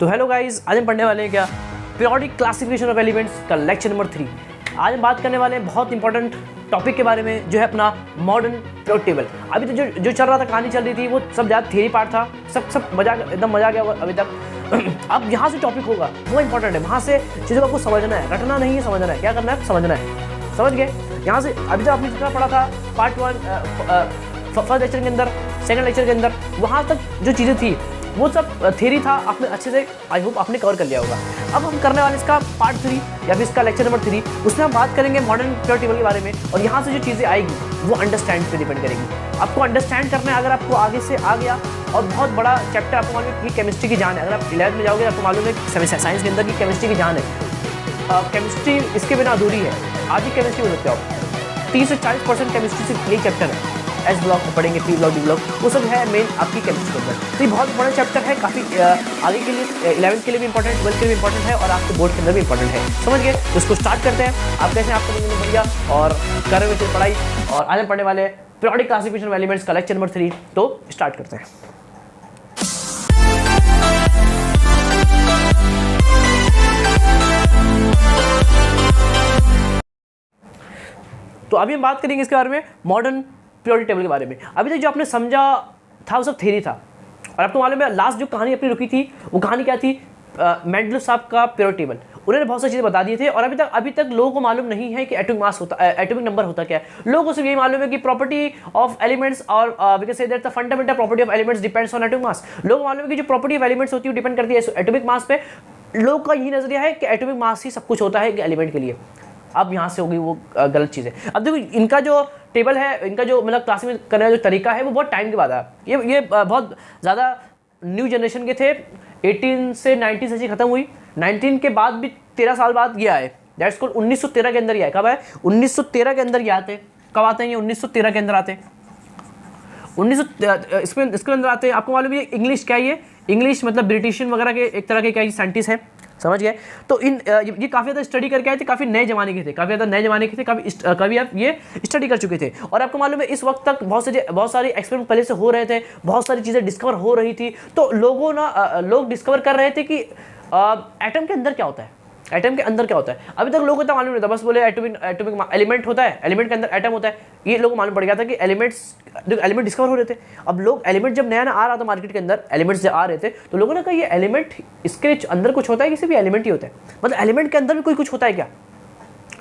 तो hello guys, आज हम पढ़ने वाले हैं क्या पीरियोडिक क्लासिफिकेशन ऑफ एलिमेंट्स का लेक्चर नंबर 3। आज हम बात करने वाले हैं बहुत इंपॉर्टेंट टॉपिक के बारे में, जो है अपना मॉडर्न पीरियोडिक टेबल। अभी तो जो चल रहा था, कहानी चल रही थी, वो सब ज़्यादा थियरी पार्ट था, सब मजा एकदम मजा आ गया अभी तक। अब यहाँ से टॉपिक होगा वो इंपॉर्टेंट है, वहाँ से चीज़ों को आपको समझना है, रटना नहीं है, समझना है। क्या करना है? समझना है। समझ गए? यहाँ से अभी तक आपने जितना पढ़ा था पार्ट 1 फर्स्ट लेक्चर के अंदर, सेकंड लेक्चर के अंदर, वहाँ तक जो चीज़ें थी वो सब थ्योरी था, आपने अच्छे से आई होप आपने कवर कर लिया होगा। अब हम करने वाले इसका पार्ट 3 या फिर इसका लेक्चर नंबर 3, उसमें हम बात करेंगे मॉडर्न पीरियोडिक टेबल के बारे में। और यहाँ से जो चीज़ें आएगी वो अंडरस्टैंड पे डिपेंड करेगी। आपको अंडरस्टैंड करना है, अगर आपको आगे से आ गया और बहुत बड़ा चैप्टर आपको मालूम है कि केमिस्ट्री की जान है। अगर आप 11th में जाओगे आपको मालूम है साइंस के अंदर की केमिस्ट्री की जान है। केमिस्ट्री इसके बिना अधूरी है। आज ही केमिस्ट्री हो सकते हो आप। 30 से 40% केमिस्ट्री से यही चैप्टर है। एस ब्लॉक पढ़ेंगे, पी ब्लॉक, डी ब्लॉक, वो सब है मेन आपकी केमिस्ट्री के अंदर। तो ये बहुत बड़ा चैप्टर है, काफ़ी आगे के लिए 11th के लिए भी इंपॉर्टेंट, 12th के लिए भी इंपॉर्टेंट है और आपके बोर्ड के अंदर भी इंपॉर्टेंट है। समझ गए? तो उसको स्टार्ट करते हैं। आप कैसे आपको बढ़िया और कर रहे हुए पढ़ाई। और आज हम पढ़ने वाले पीरियोडिक क्लासिफिकेशन ऑफ एलिमेंट्स का लेक्चर नंबर 3। तो स्टार्ट करते हैं। तो अभी हम बात करेंगे इसके बारे में, मॉडर्न पीरियोडिक टेबल के बारे में। अभी तक जो आपने समझा था वो सब थ्योरी था। और आपको मालूम है लास्ट जो कहानी अपनी रुकी थी, वो कहानी क्या थी? मेंडल साहब का पीरियोडिक टेबल। उन्होंने बहुत सारी चीज़ें बता दी थी। और अभी तक लोगों को मालूम नहीं है कि एटॉमिक मास होता, एटॉमिक नंबर होता क्या है। लोगों को सिर्फ यही मालूम है कि प्रॉपर्टी ऑफ एलिमेंट्स और we can say that the fundamental property of elements depends on atomic mass. लोगों को मालूम है कि जो प्रॉपर्टी ऑफ एलिमेंट्स होती है डिपेंड करती है एटॉमिक मास पे। लोगों का यही नजरिया है कि एटॉमिक मास ही सब कुछ होता है एलिमेंट के लिए। अब यहाँ से होगी वो गलत चीज़ है। अब देखो इनका जो टेबल है, इनका जो मतलब क्लासिफाई करने का जो तरीका है वो बहुत टाइम के बाद आया। ये बहुत ज़्यादा न्यू जनरेशन के थे। 18 से 90 से ख़त्म हुई। 19 के बाद भी 13 साल बाद ये आए। दैट्स कॉल्ड 1913 के अंदर ये आए। कब आए? 1913 के अंदर ये आते। कब आते हैं ये? 1913 के अंदर आते हैं। इसके अंदर आते हैं। आपको मालूम है इंग्लिश क्या है? ये इंग्लिश मतलब ब्रिटिशियन वगैरह के एक तरह के क्या साइंटिस्ट हैं। समझ गए? तो ये काफ़ी ज़्यादा स्टडी करके आए थे, काफ़ी नए ज़माने के थे, कभी आप ये स्टडी कर चुके थे। और आपको मालूम है इस वक्त तक बहुत सारे एक्सपेरिमेंट पहले से हो रहे थे, बहुत सारी चीज़ें डिस्कवर हो रही थी। तो लोग डिस्कवर कर रहे थे कि एटम के अंदर क्या होता है, एटम के अंदर क्या होता है। अभी तक लोगों को इतना मालूम नहीं था, बस बोले एटॉमिक एलिमेंट होता है, एलिमेंट के अंदर एटम होता है। ये लोगों को मालूम पड़ गया था कि एलिमेंट डिस्कवर हो रहे थे। अब लोग एलिमेंट जब नया आ रहा था मार्केट के अंदर, एलिमेंट्स जब आ रहे थे तो लोगों ने कहा ये एलिमेंट, इसके अंदर कुछ होता है, किसी भी एलिमेंट ही होता है, मतलब एलिमेंट के अंदर भी कोई कुछ होता है क्या?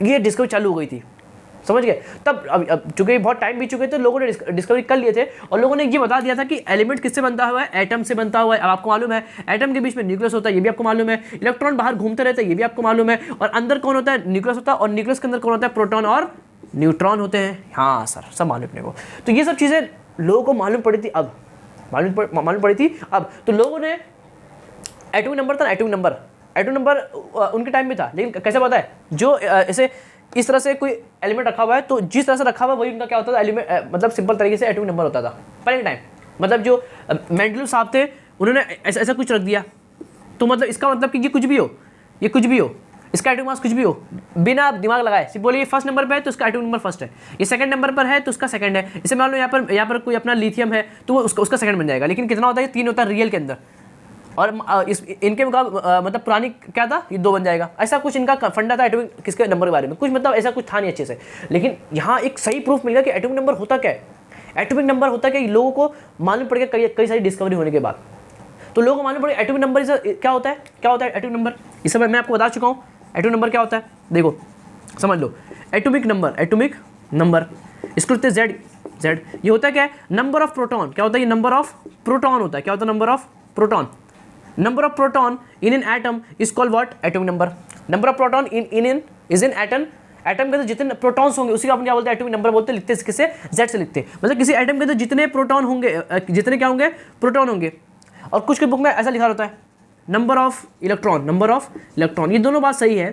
ये डिस्कवरी चालू हो गई थी। समझ गए? तब अब चूंकि बहुत टाइम बीत चुके थे, लोगों ने डिस्कवरी कर लिए थे और लोगों ने ये बता दिया था कि एलिमेंट किससे बनता हुआ है? एटम से बनता हुआ है। अब आपको मालूम है एटम के बीच में न्यूक्लियस होता है, ये भी आपको मालूम है। इलेक्ट्रॉन बाहर घूमते रहते हैं, ये भी आपको मालूम है। और अंदर कौन होता है? न्यूक्लियस होता है। और न्यूक्लियस के अंदर कौन होता है? प्रोटॉन और न्यूट्रॉन होते हैं। हाँ सर, सब मालूम अपने को। तो ये सब चीज़ें लोगों को मालूम पड़ी थी, अब मालूम पड़ी थी अब। तो लोगों ने एटॉमिक नंबर था, एटॉमिक नंबर उनके टाइम में था, लेकिन कैसे पता है? जो ऐसे इस तरह से कोई एलिमेंट रखा हुआ है, तो जिस तरह से रखा हुआ है वही उनका क्या होता था? एलिमेंट मतलब सिंपल तरीके से एटॉमिक नंबर होता था पहले टाइम। मतलब जो मेंडल साहब थे उन्होंने ऐसा कुछ रख दिया, तो मतलब इसका मतलब कि ये कुछ भी हो, इसका एटॉमिक मास कुछ भी हो, बिना दिमाग लगाए सिर्फ बोलिए फर्स्ट नंबर पे है तो इसका एटॉमिक नंबर फर्स्ट है, ये सेकंड नंबर पर है तो उसका सेकंड है। इसे मान लो यहाँ पर कोई अपना लिथियम है तो वो उसका सेकंड बन जाएगा। लेकिन कितना होता है? 3 होता है रियल के अंदर। और इनके मुकाबले मतलब पुरानी क्या था? ये 2 बन जाएगा। ऐसा कुछ इनका फंडा था एटॉमिक किसके नंबर के बारे में, कुछ मतलब ऐसा कुछ था नहीं अच्छे से। लेकिन यहाँ एक सही प्रूफ मिल गया कि एटॉमिक नंबर होता क्या है। एटॉमिक नंबर होता क्या, लोगों को मालूम पड़ गया कई सारी डिस्कवरी होने के बाद। तो लोगों को मालूम पड़ गया एटॉमिक नंबर क्या होता है एटॉमिक नंबर। इस समय मैं आपको बता चुका हूँ एटॉमिक नंबर क्या होता है। देखो समझ लो, एटॉमिक नंबर इसको लिखते हैं Z। ये होता है क्या है? Number of proton. क्या होता है? ये नंबर ऑफ प्रोटॉन होता है। क्या होता है? Number of proton. Number of proton in an atom is called what? Atomic number. Number of proton is in atom. Atom के अंदर जितने प्रोटॉन्स होंगे उसी का अपन क्या बोलते हैं? एटॉमिक नंबर बोलते हैं। लिखते हैं किससे? Z से लिखते हैं। मतलब किसी एटम के अंदर जितने प्रोटॉन होंगे, जितने क्या होंगे? प्रोटॉन होंगे। और कुछ बुक में ऐसा लिखा होता है नंबर ऑफ इलेक्ट्रॉन। ये दोनों बात सही है।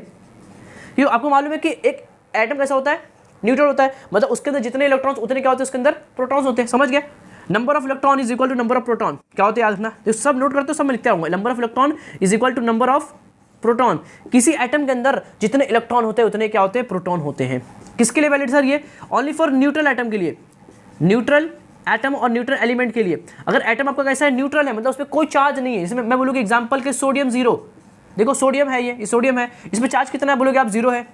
क्यों? आपको मालूम है कि एक एटम कैसा होता है? न्यूट्रल होता है। मतलब उसके अंदर जितने इलेक्ट्रॉन्स उतने क्या होते हैं? उसके अंदर प्रोटॉन्स होते हैं। समझ गए? Number of electron is equal to number of proton. क्या होते हैं याद रखना, तो सब नोट करते हो, सब मैं लिखता हूँ। Number of electron is equal to number of proton. किसी एटम के अंदर जितने इलेक्ट्रॉन होते हैं उतने क्या होते हैं? प्रोटॉन होते हैं। किसके लिए वैलिड सर? ये ओनली फॉर न्यूट्रल एटम के लिए। न्यूट्रल एटम और न्यूट्रल एलिमेंट के लिए, अगर एटम आपका कैसा है, न्यूट्रल है, मतलब उसमें कोई चार्ज नहीं है, इसमें मैं बोलूँगी एग्जाम्पल के सोडियम 0, देखो सोडियम है, ये सोडियम है, इसमें चार्ज कितना है बोलोगे आप, 0 है,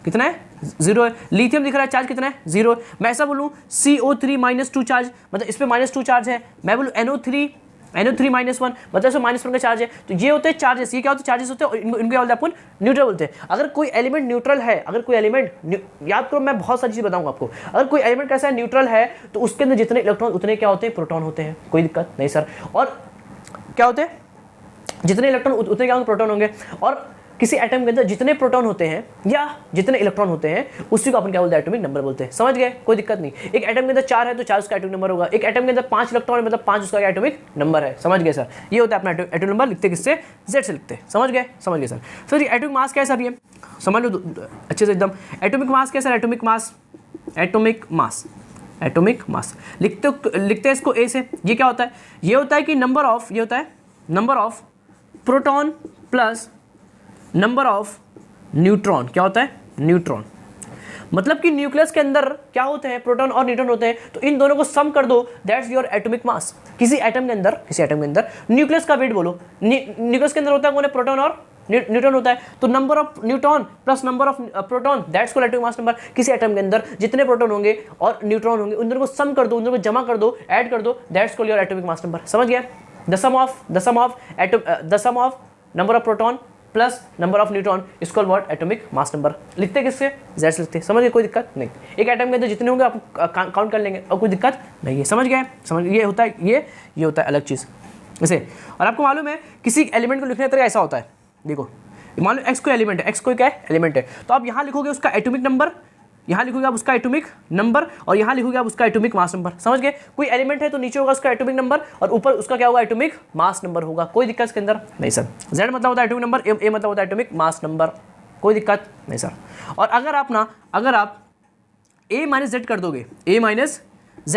कितना है, 0 है। लिथियम दिख रहा है, चार्ज कितना है, 0 है। मैं ऐसा बोलूँ CO3 -2 चार्ज, मतलब इस पर -2 चार्ज है। मैं बोलूँ NO3 -1, मतलब इसमें -1 का चार्ज है। तो ये होते हैं चार्जेस, ये क्या होते हैं, चार्जेस होते हैं, और इनको क्या बोलते हैं अपन, न्यूट्रल बोलते हैं। अगर कोई एलिमेंट न्यूट्रल है, अगर कोई एलिमेंट, याद करो मैं बहुत सारी चीज़ बताऊंगा आपको, अगर कोई एलिमेंट कैसा है, न्यूट्रल है, तो उसके अंदर जितने इलेक्ट्रॉन उतने क्या होते हैं, प्रोटॉन होते हैं, कोई दिक्कत नहीं सर। और क्या होते हैं, जितने इलेक्ट्रॉन उतने क्या होंगे, प्रोटॉन होंगे। और किसी एटम के अंदर जितने प्रोटॉन होते हैं या जितने इलेक्ट्रॉन होते हैं, उसी को अपन क्या बोलते हैं, एटॉमिक नंबर बोलते हैं। समझ गए, कोई दिक्कत नहीं। एक एटम के अंदर 4 है तो 4 उसका एटॉमिक नंबर होगा, एक एटम के अंदर 5 इलेक्ट्रॉन है मतलब 5 उसका एटॉमिक नंबर है। समझ गए सर, ये होता है अपना एटॉमिक नंबर, लिखते किससे, Z से लिखते हैं। समझ गए सर। फिर एटॉमिक मास क्या है सर, ये समझ लो अच्छे से एकदम। एटॉमिक मास क्या है सर, एटॉमिक मास लिखते हैं इसको A से। ये क्या होता है, ये होता है कि number of proton plus number of neutron. क्या होता है, न्यूट्रॉन, मतलब कि न्यूक्लियस के अंदर क्या होते हैं, प्रोटॉन और न्यूट्रॉन होते हैं, तो इन दोनों को सम कर दो, दैट्स योर एटॉमिक मास। किसी एटम के अंदर न्यूक्लियस का वेट बोलो, न्यूक्लियस के अंदर होता है कौन है, प्रोटॉन और न्यूट्रॉन होता है, तो number of neutron plus number of proton, that's called atomic mass number. किसी एटम के अंदर जितने प्रोटॉन होंगे और न्यूट्रॉन होंगे, उन दोनों को सम कर दो, उन दोनों को जमा कर दो, ऐड कर दो, that's called your atomic mass number. समझ गया, the sum of number of proton plus number of neutron is called what, atomic mass number. लिखते किससे, Z से लिखते हैं। समझ गए, कोई दिक्कत नहीं। एक एटम के अंदर जितने होंगे आप काउंट कर लेंगे और कोई दिक्कत नहीं है। समझ गए, ये होता है, ये होता है अलग चीज़ वैसे। और आपको मालूम है किसी एलिमेंट को लिखने का तरीका ऐसा होता है, देखो मान लो X कोई एलिमेंट है, X कोई क्या है, एलिमेंट है, तो आप यहाँ लिखोगे उसका एटॉमिक नंबर, यहाँ लिखोगे आप उसका एटॉमिक नंबर, और यहाँ लिखोगे आप उसका एटॉमिक मास नंबर। समझ गए, कोई एलिमेंट है तो नीचे होगा उसका एटॉमिक नंबर और ऊपर उसका क्या होगा, एटॉमिक मास नंबर होगा। कोई दिक्कत इसके अंदर नहीं सर। Z मतलब होता है एटॉमिक नंबर, A मतलब होता है एटॉमिक मास नंबर, कोई दिक्कत नहीं सर। और अगर आप A - Z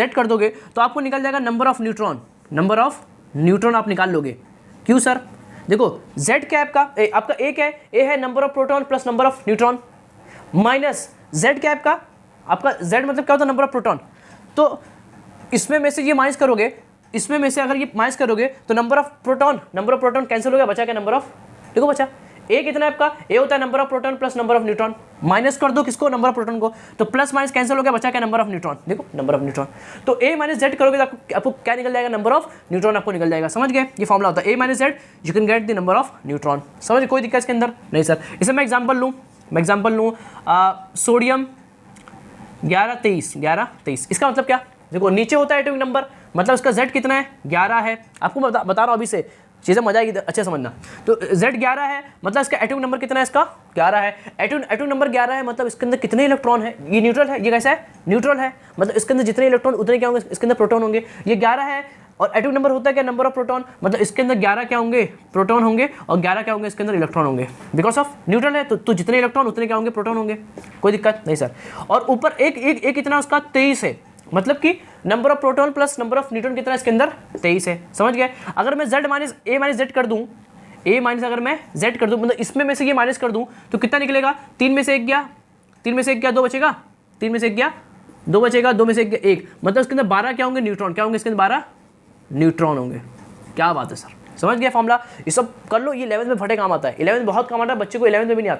कर दोगे, तो आपको निकल जाएगा नंबर ऑफ न्यूट्रॉन आप निकाल लोगे। क्यों सर, देखो Z क्या है आपका A क्या है, A है number of proton plus number of neutron, minus Z क्या है आपका Z मतलब क्या होता है, नंबर ऑफ प्रोटॉन। तो इसमें में से ये माइनस करोगे, इसमें में से अगर ये माइनस करोगे तो नंबर ऑफ प्रोटॉन कैंसिल हो गया, बचा क्या, नंबर ऑफ, देखो बचा A कितना है आपका, A होता है number of proton plus number of neutron, minus कर दो किसको, नंबर ऑफ प्रोटॉन को, तो प्लस माइनस कैंसिल हो गया, बचा क्या, नंबर ऑफ न्यूट्रॉन। देखो नंबर ऑफ न्यूट्रॉन, तो A - Z करोगे तो आपको क्या निकल जाएगा, नंबर ऑफ न्यूट्रॉन आपको निकल जाएगा। समझ गए, ये फॉर्मुला होता है A - Z, you can get the number of neutron. समझ, कोई दिक्कत इसके अंदर नहीं सर। इसे मैं एग्जाम्पल लूँ, सोडियम 1123, इसका मतलब क्या, देखो नीचे होता है एटॉमिक नंबर, मतलब इसका Z कितना है, 11 है। आपको बता रहा हूँ अभी से, चीज़ें मजा आएगी, अच्छे समझना। तो Z 11 है, मतलब इसका एटॉमिक नंबर कितना है, इसका 11 है। एटॉमिक नंबर 11 है, मतलब इसके अंदर कितने इलेक्ट्रॉन है, ये न्यूट्रल है, ये कैसा है, न्यूट्रल है, मतलब इसके अंदर जितने इलेक्ट्रॉन उतने क्या होंगे, इसके अंदर प्रोटॉन होंगे। ये 11 है, और एटॉमिक नंबर होता है क्या, नंबर ऑफ प्रोटॉन, मतलब इसके अंदर 11 क्या होंगे, प्रोटॉन होंगे, और 11 क्या होंगे, इसके अंदर इलेक्ट्रॉन होंगे। बिकॉज ऑफ न्यूट्रल है तो जितने इलेक्ट्रॉन उतने क्या होंगे, प्रोटॉन होंगे। कोई दिक्कत नहीं सर। और ऊपर एक कितना उसका 23 है, मतलब कि number of proton plus number of neutron कितना है, इसके अंदर 23 है। समझ गए। अगर मैं Z - A - Z कर दूं, अगर मैं Z कर दूं, मतलब इसमें में से ये माइनस कर दूं, तो कितना निकलेगा, 3 में से 1 गया, 2 बचेगा, 3 में से 1 गया, 2 बचेगा, 2 में से 1 गया 1, मतलब इसके अंदर 12 क्या होंगे, न्यूट्रॉन, क्या होंगे इसके अंदर, 12 न्यूट्रॉन होंगे। क्या बात है सर, समझ गया फॉर्मुला। ये सब कर लो, ये 11th में फटे काम आता है, 11th में बहुत काम आता है, बच्चे को 11th में भी नहीं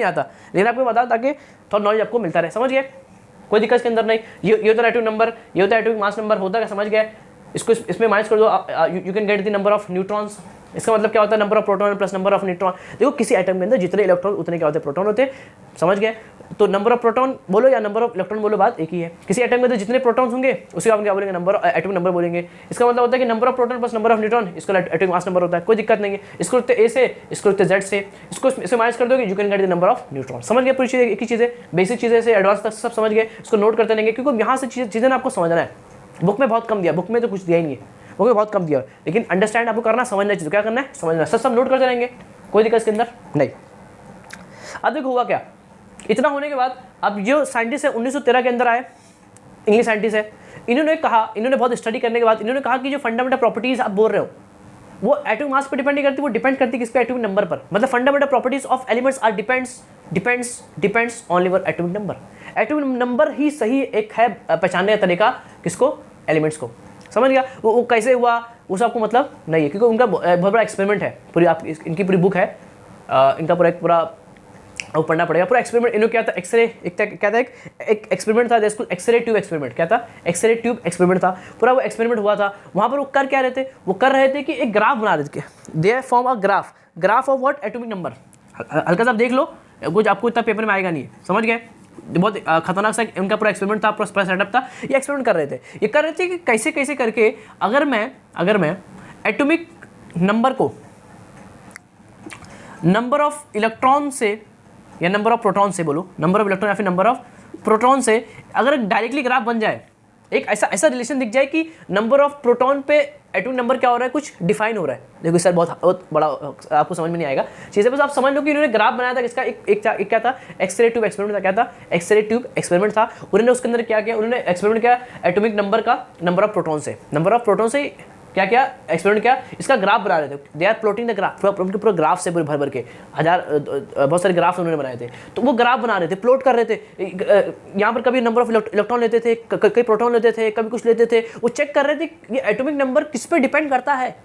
आता, लेकिन आपको बता ताकि थोड़ा नॉलेज आपको मिलता रहे। समझ गए, कोई दिक्कत इसके अंदर नहीं। ये होता है एटॉमिक नंबर, ये होता है एटॉमिक मास नंबर, होता है, समझ गए। इसको इसमें माइनस कर दो, you can get the number of neutrons. इसका मतलब क्या होता है, number of proton plus number of neutron. देखो किसी एटम के अंदर जितने इलेक्ट्रॉन उतने क्या होते हैं, प्रोटॉन होते हैं। समझ गए, तो नंबर ऑफ प्रोटॉन बोलो या नंबर ऑफ इलेक्ट्रॉन बोलो, बात एक ही है। किसी एटम के अंदर जितने प्रोटॉन्स होंगे उसी को आप क्या बोलेंगे, एटॉमिक नंबर बोलेंगे। इसका मतलब होता है कि number of proton plus number of neutron, इसका एटॉमिक मास नंबर होता है। कोई दिक्कत नहीं है। इसको लिखते A से, इसको लिखते Z से, इसको इसे माइनस कर दोगे, you can get the number of neutron. समझ गए, पूरी चीज़ें एक ही चीज़ें, बेसिक चीज़ें से एडवांस तक सब समझ गए। इसको नोट करते रहेंगे, क्योंकि यहाँ से चीज़ें आपको समझना है। बुक में बहुत कम दिया, बुक में तो कुछ दिया ही नहीं है, बुक में बहुत कम दिया, लेकिन अंडरस्टैंड आपको करना, समझना चाहिए। क्या करना है, समझना, सब नोट करते रहेंगे, कोई दिक्कत इसके अंदर नहीं। अब देखो हुआ क्या, इतना होने के बाद अब जो साइंटिस्ट है 1913 के अंदर आए, इंग्लिश साइंटिस्ट है, इन्होंने बहुत स्टडी करने के बाद इन्होंने कहा कि जो फंडामेंटल प्रॉपर्टीज आप बोल रहे हो वो एटॉमिक मास पे डिपेंड नहीं करती, वो डिपेंड करती है किस पे, एटॉमिक नंबर पर। मतलब fundamental properties of elements are depends only for atomic number. Atomic number ही सही एक है पहचानने का तरीका, किसको, एलिमेंट्स को। समझ गया, वो कैसे हुआ उस आपको मतलब नहीं है, क्योंकि उनका बहुत बड़ा एक्सपेरिमेंट है, पूरी आप इनकी पूरी बुक है, इनका पूरा वो पढ़ना पड़ेगा पूरा एक्सपेरिमेंट। इन्होंने क्या था, एक्सरे क्या था, एक एक्सपेरिमेंट था, जिसको एक्सरे ट्यूब एक्सपेरिमेंट, क्या था, एक्सरे ट्यूब एक्सपेरिमेंट था, पूरा वो एक्सपेरिमेंट हुआ था। वहाँ पर वो कर क्या रहे थे, वो कर रहे थे कि एक ग्राफ बना रहे थे, they form a graph of what, atomic number. हल्का सा आप देख लो, कुछ आपको इतना पेपर में आएगा नहीं, समझ गए, बहुत खतरनाक सा उनका पूरा एक्सपेरिमेंट था, पूरा सेटअप था। ये एक्सपेरिमेंट कर रहे थे, ये कर रहे थे कि कैसे कैसे करके अगर मैं एटॉमिक नंबर को नंबर ऑफ इलेक्ट्रॉन से या नंबर ऑफ प्रोटॉन से, बोलो नंबर ऑफ इलेक्ट्रॉन या फिर नंबर ऑफ प्रोटॉन से अगर डायरेक्टली ग्राफ बन जाए, एक ऐसा रिलेशन दिख जाए कि नंबर ऑफ प्रोटॉन पे एटॉमिक नंबर क्या हो रहा है, कुछ डिफाइन हो रहा है। देखो सर बहुत बड़ा आपको समझ में नहीं आएगा चीज़ें, बस आप समझ लो कि इन्होंने ग्राफ बनाया था, इसका एक क्या था, एक्सरे ट्यूब एक्सपेरिमेंट था। क्या था, एक्सरे ट्यूब एक्सपेरिमेंट था। उन्होंने उसके अंदर क्या किया, उन्होंने एक्सपेरिमेंट किया एटॉमिक नंबर का, नंबर ऑफ प्रोटॉन से क्या क्या एक्सपेरिमेंट किया, इसका ग्राफ बना रहे थे। They are plotting the graph, पूरा ग्राफ से भर के बहुत सारे ग्राफ उन्होंने बनाए थे। तो वो ग्राफ बना रहे थे, प्लॉट कर रहे थे, यहाँ पर कभी नंबर ऑफ इलेक्ट्रॉन लेते थे, कई प्रोटॉन लेते थे, कभी कुछ लेते थे। वो चेक कर रहे थे ये एटॉमिक नंबर किस पे डिपेंड करता है,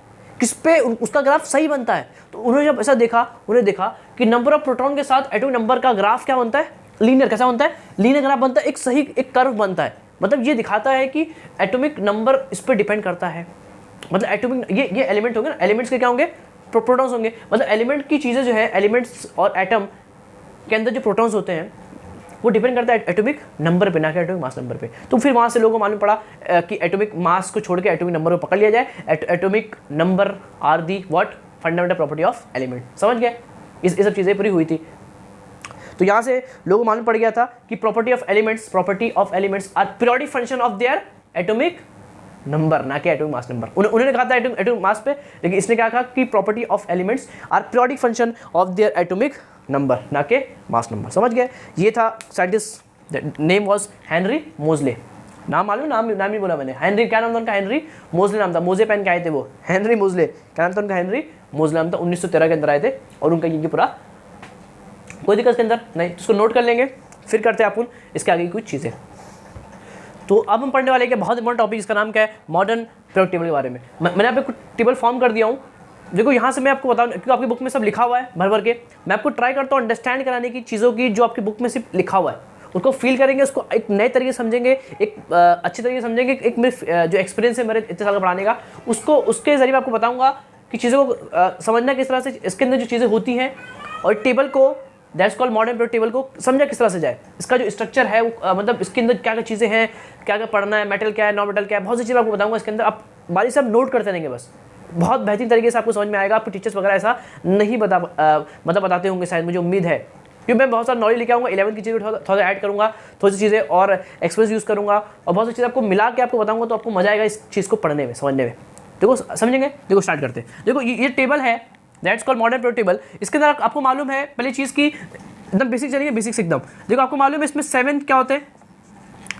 किस पे उसका ग्राफ सही बनता है। तो उन्होंने जब ऐसा देखा, उन्हें देखा कि नंबर ऑफ प्रोटॉन के साथ एटॉमिक नंबर का ग्राफ क्या बनता है, लीनियर। कैसा बनता है, लीनियर ग्राफ बनता है, एक सही एक कर्व बनता है। मतलब ये दिखाता है कि एटॉमिक नंबर इस पर डिपेंड करता है। मतलब एटॉमिक ये एलिमेंट होंगे ना, एलिमेंट्स के क्या होंगे, प्रोटॉन्स होंगे। मतलब एलिमेंट की चीज़ें जो है, एलिमेंट्स और एटम के अंदर जो प्रोटॉन्स होते हैं वो डिपेंड करता है एटॉमिक नंबर पे, ना कि एटॉमिक मास नंबर पे। तो फिर वहाँ से लोगों को मालूम पड़ा कि एटॉमिक मास को छोड़ के एटॉमिक नंबर को पकड़ लिया जाए। Atomic number are the what, fundamental property of element. समझ गए, ये सब चीज़ें पूरी हुई थी। तो यहाँ से लोगों को मालूम पड़ गया था कि property of elements are periodic function of their atomic number, ना कि एटॉमिक मास नंबर। उन्होंने कहा था एटॉमिक मास पे, लेकिन इसने क्या कहा कि property of elements are periodic function of their atomic number, ना कि मास नंबर। समझ गए, ये था साइंटिस्ट, नेम वाज हेनरी मोजले। नाम मालूम, नाम ही बोला मैंने, हेनरी, क्या नाम था उनका, हेनरी मोजले नाम था। मोजे पहन के आए थे वो, हेनरी मोजले, क्या नाम था उनका, हेनरी मोजले नाम था। 1913 के अंदर आए थे और उनका ये पूरा, कोई दिक्कत के अंदर नहीं, इसको नोट कर लेंगे, फिर करते हैं अपन इसके आगे की कुछ चीज़ें। तो अब हम पढ़ने वाले हैं बहुत इंपॉर्टेंट टॉपिक, इसका नाम क्या है, मॉडर्न पीरियोडिक टेबल के बारे में। मैंने यहाँ पे कुछ टेबल फॉर्म कर दिया हूँ। देखो यहाँ से मैं आपको बताऊँ, क्योंकि आपकी बुक में सब लिखा हुआ है भर के, मैं आपको ट्राई करता हूँ अंडरस्टैंड कराने की चीज़ों की जो आपकी बुक में सिर्फ लिखा हुआ है, उसको फील करेंगे, उसको एक नए तरीके से समझेंगे, एक अच्छे तरीके से समझेंगे। एक मेरे जो एक्सपीरियंस है मेरे इतने साल का पढ़ाने का, उसके जरिए मैं आपको बताऊँगा कि चीज़ों को समझना किस तरह से, इसके अंदर जो चीज़ें होती हैं, और टेबल को, that's called modern periodic table को समझा किस तरह से जाए, इसका जो स्ट्रक्चर है मतलब इसके अंदर क्या क्या चीज़ें हैं, क्या क्या पढ़ना है, मेटल क्या है, नॉन मेटल क्या है, बहुत सी चीज़ें आपको बताऊंगा इसके अंदर। आप बारी से आप नोट करते रहेंगे, बस बहुत बेहतरीन तरीके से आपको समझ में आएगा। आपके टीचर्स वगैरह ऐसा नहीं बताते होंगे शायद, मुझे उम्मीद है, क्योंकि मैं बहुत सारा नॉलेज लेके आऊँगा। 11th की चीज़ें थोड़ा ऐड करूँगा, थोड़ी सी चीज़ें और एक्सप्रेस यूज़ करूँगा, और बहुत सी चीज़ें आपको मिला के आपको बताऊँगा, तो आपको मजा आएगा इस चीज़ को पढ़ने में, समझने में। देखो समझेंगे, देखो स्टार्ट करते हैं। देखो ये टेबल है, that's called modern periodic table. इसके अंदर आपको मालूम है पहली चीज़ की, एकदम बेसिक चलेंगे, बेसिक्स एकदम। देखो आपको मालूम है इसमें 7 क्या होते हैं,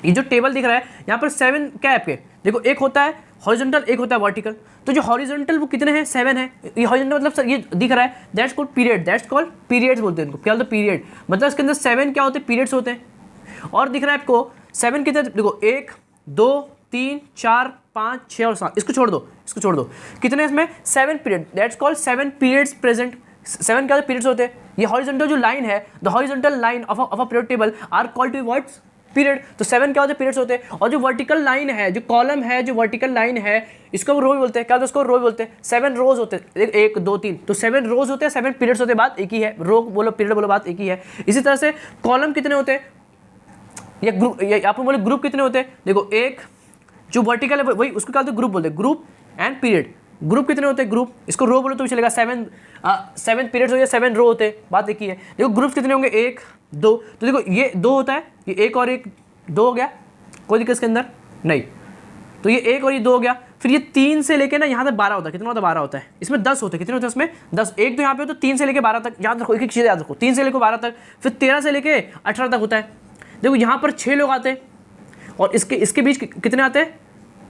ये जो टेबल दिख रहा है यहाँ पर 7 क्या है आपके, देखो एक होता है हॉरिजॉन्टल, एक होता है वर्टिकल। तो जो हॉरिजॉन्टल वो कितने हैं, 7 है। ये हॉरिजॉन्टल मतलब सर ये दिख रहा है, that's called period, that's called periods बोलते हैं इनको। क्या बोलते हैं, पीरियड। मतलब इसके अंदर 7 क्या होते हैं, पीरियड्स होते हैं। और दिख रहा है आपको 7 कितने, देखो 1 2 3 4 5 6 और 7, इसको छोड़ दो, कितने इसमें 7 period, that's called 7 periods present. 7 क्या पीरियड्स होते हैं। ये हॉरिजॉन्टल जो लाइन है, the horizontal line of a periodic table are called to what, period. तो 7 क्या होते हैं, पीरियड्स होते हैं। और जो वर्टिकल लाइन है, जो कॉलम है, जो वर्टिकल लाइन है, इसको रो बोलते हैं। क्या होता है, उसको रो बोलते हैं। 7 रोज होते हैं, 1 2 3, तो 7 रोज होते हैं, 7 पीरियड्स होते हैं, बात एक ही है। रो बोलो, पीरियड बोलो, बात एक ही है। इसी तरह से कॉलम कितने होते हैं, या ग्रुप, या आप बोले ग्रुप कितने होते हैं। देखो एक जो वर्टिकल है वही, उसको क्या बोलते हैं, ग्रुप बोलते हैं, ग्रुप एंड पीरियड। ग्रुप कितने होते हैं, ग्रुप, इसको रो बोलो तो भी चलेगा। 7 पीरियड्स हो या 7 रो होते हैं, बात एक ही है। देखो ग्रुप कितने होंगे, 1 2, तो देखो ये 2 होता है, ये 1 और 1 2 हो गया, कोई दिक्कत इसके अंदर नहीं। तो ये 1 और ये 2 हो गया। फिर ये 3 से लेके ना यहाँ तक 12 होता है, कितना होता है, 12 होता है। इसमें 10 होते हैं, कितने होते हैं इसमें, 10। एक तो यहाँ पे तो 3 से लेके 12 तक याद रखो, एक चीज़ याद रखो, 3 से लेकर 12 तक। फिर 13 से लेके 18 तक होता है। देखो यहाँ पर 6 लोग आते हैं, और इसके बीच कितने आते हैं,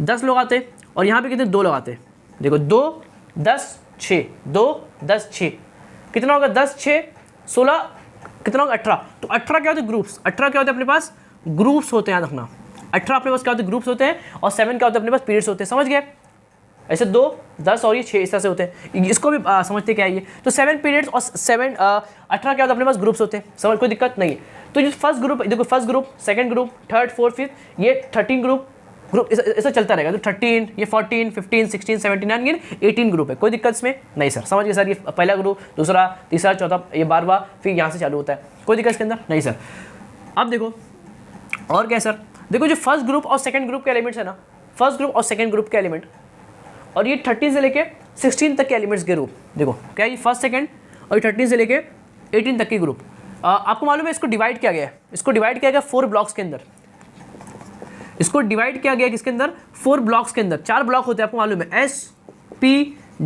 10 लोग आते हैं, और यहाँ पे कितने, 2 लोग आते हैं। देखो 2 10 6, 2 10 6, कितना होगा, 10 6 16, कितना होगा, 18। तो 18 क्या होते हैं, ग्रुप्स। 18 क्या होते हैं अपने पास, ग्रुप्स होते हैं, याद रखना। 18 अपने पास क्या होते हैं, ग्रुप्स होते हैं, और 7 क्या होते हैं अपने पास, पीरियड्स होते हैं। समझ गए? ऐसे 2, 10 और ये 6 इस तरह से होते हैं। इसको भी समझते क्या है ये। तो 7 पीरियड्स और 18 क्या होता है अपने पास, ग्रुप्स होते हैं। समझ, कोई दिक्कत नहीं है। तो ये फर्स्ट ग्रुप देखो, first group, second group, third, fourth, fifth, ये 13 ग्रुप ऐसा चलता रहेगा। तो 13, ये 14, 15, 16, 17, ये 18 ग्रुप है। कोई दिक्कत इसमें नहीं सर। समझ गए सर? ये पहला ग्रुप, दूसरा, तीसरा, चौथा, ये 12वां, फिर यहाँ से चालू होता है। कोई दिक्कत इसके अंदर नहीं सर। अब देखो और क्या है सर, देखो जो फर्स्ट ग्रुप और सेकंड ग्रुप के एलिमेंट्स है ना, फर्स्ट ग्रुप और सेकंड ग्रुप के एलिमेंट, और ये 13 से लेके 16 तक के एलिमेंट्स के ग्रुप। देखो क्या ये फर्स्ट, सेकंड और 13 से लेके 18 तक के ग्रुप। आपको मालूम है इसको डिवाइड किया गया है, इसको डिवाइड किया गया 4 ब्लॉक्स के अंदर। इसको डिवाइड किया गया किसके अंदर, 4 ब्लॉक्स के अंदर। 4 ब्लॉक होते हैं, आपको मालूम है, S, P,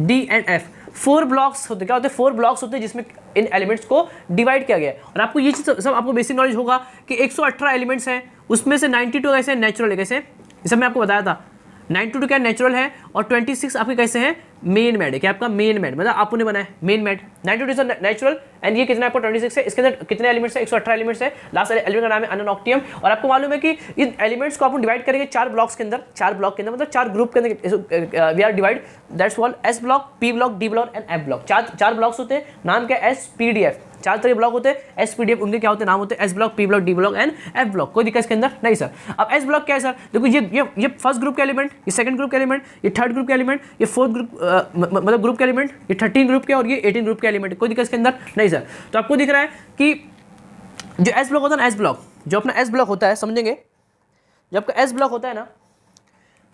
D and F। 4 blocks होते हैं। क्या होते हैं, 4 ब्लॉक्स होते हैं जिसमें इन एलिमेंट्स को डिवाइड किया गया है। और आपको ये चीज़ सब आपको बेसिक नॉलेज होगा कि 118 एलिमेंट्स हैं, उसमें से 92 कैसे नेचुरल है। कैसे, जैसे मैं आपको बताया था 92 क्या नेचुरल है, और 26 आपके कैसे हैं, मेन मेड है। क्या आपका मेन मेड, मतलब आपने बनाया मेन मेड। 92 नेचुरल, एंड ये कितना आपको 26 है। इसके अंदर कितने एलिमेंट्स है, 118 एलिमेंट्स है। लास्ट एलिमेंट का नाम है अनोक्टियम। और आपको मालूम है कि इन एलिमेंट्स को आप डिवाइड करेंगे 4 ब्लॉक्स के अंदर, 4 ब्लॉक के अंदर, मतलब 4 ग्रुप के अंदर we are divide, that's called S block, P block, D block and F block. 4 blocks होते हैं, नाम क्या है, एस, पी, डी, एफ। 4 तरह के ब्लॉक होते हैं, एस, पी, डी, एफ, उनके क्या होते हैं, नाम होते हैं S block, P block, D block and F block. कोई दिक्कत इसके अंदर नहीं सर। अब एस ब्लॉक क्या है सर, देखो ये फर्स्ट ग्रुप के एलिमेंट, ये सेकंड ग्रुप के एलिमेंट, ये थर्ड ग्रुप के एलिमेंट, ये फोर्थ ग्रुप मतलब ग्रुप के एलिमेंट, ये 13 ग्रुप के और ये 18 ग्रुप के एलिमेंट। कोई दिक्कत इसके अंदर नहीं सर। तो आपको दिख रहा है कि जो एस ब्लॉक होता है ना, एस ब्लॉक, जो अपना एस ब्लॉक होता है, समझेंगे, जब आपका एस ब्लॉक होता है ना,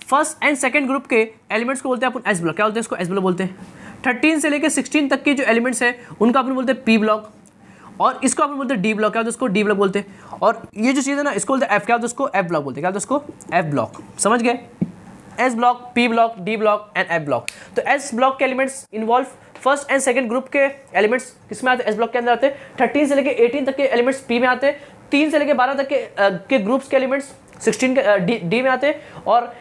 फर्स्ट एंड सेकंड ग्रुप के एलिमेंट्स को बोलते हैं अपन एस ब्लॉक। क्या बोलते हैं इसको, एस ब्लॉक बोलते हैं। 13 से लेकर 16 तक के जो एलिमेंट्स हैं उनको अपन बोलते हैं पी ब्लॉक, और इसको अपन बोलते हैं डी ब्लॉक। क्या होता है, इसको डी ब्लॉक बोलते हैं। और ये जो चीज़ है ना, इसको बोलते हैं एफ। क्या होता है, उसको एफ ब्लॉक बोलते हैं। क्या होता है, उसको एफ ब्लॉक। समझ गए, S block, P block, D block and F block. तो एस ब्लॉक के elements involve first and second group के एलिमेंट्स किसमें आते हैं, एस ब्लॉक के अंदर आते हैं। 13 से लेके 18 तक के एलिमेंट्स पी में आते हैं। 3 से लेके 12 तक के ग्रुप्स के एलिमेंट्स 16 के डी में आते हैं। और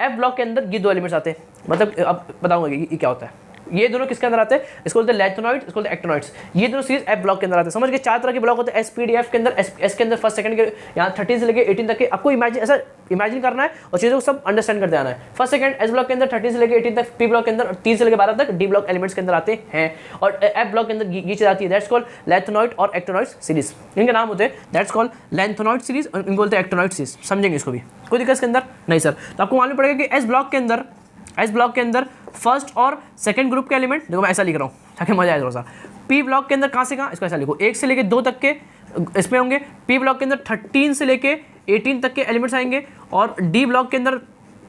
एफ ब्लॉक के अंदर ये 2 एलिमेंट्स आते हैं। मतलब अब बताऊंगा ये क्या होता है। ये दोनों किसके अंदर आते हैं, इसको बोलते हैं लैंथेनॉइड्स, इसको बोलते हैं एक्टिनॉइड्स। ये दोनों सीरीज एफ ब्लॉक के अंदर आते हैं। समझ के 4 तरह के ब्लॉक होते हैं, एस, पी, डी, एफ के अंदर। एस के अंदर फर्स्ट, सेकंड के, यहाँ 13 से लेके 18 तक के। आपको ऐसा इमेजिन करना है और चीज़ों को सब अंडरस्टैंड करते आना है। फर्स्ट, सेकंड एस ब्लॉक के अंदर, 13 से लेके 18 तक पी ब्लॉक के अंदर, और 3 से लेके 12 तक डी ब्लॉक एलिमेंट्स के अंदर आते हैं। और एफ ब्लॉक के अंदर ये चीज आती है, दैट्स कॉल्ड लैंथेनॉइड और एक्टिनॉइड सीरीज। इनके नाम होते हैं, दैट्स कॉल्ड लैंथेनॉइड सीरीज, और इनको बोलते हैं एक्टिनॉइड सीरीज। समझेंगे इसको भी, कोई दिक्कत इसके अंदर नहीं सर। तो आपको मालूम पड़ेगा कि एस ब्लॉक के अंदर फर्स्ट और सेकंड ग्रुप के एलिमेंट, देखो मैं ऐसा लिख रहा हूँ ताकि मजा आए थोड़ा सा। पी ब्लॉक के अंदर कहाँ से कहाँ, इसको ऐसा लिखो, 1 से लेके 2 तक के इसमें होंगे। पी ब्लॉक के अंदर 13 से लेके 18 तक के एलिमेंट्स आएंगे। और डी ब्लॉक के अंदर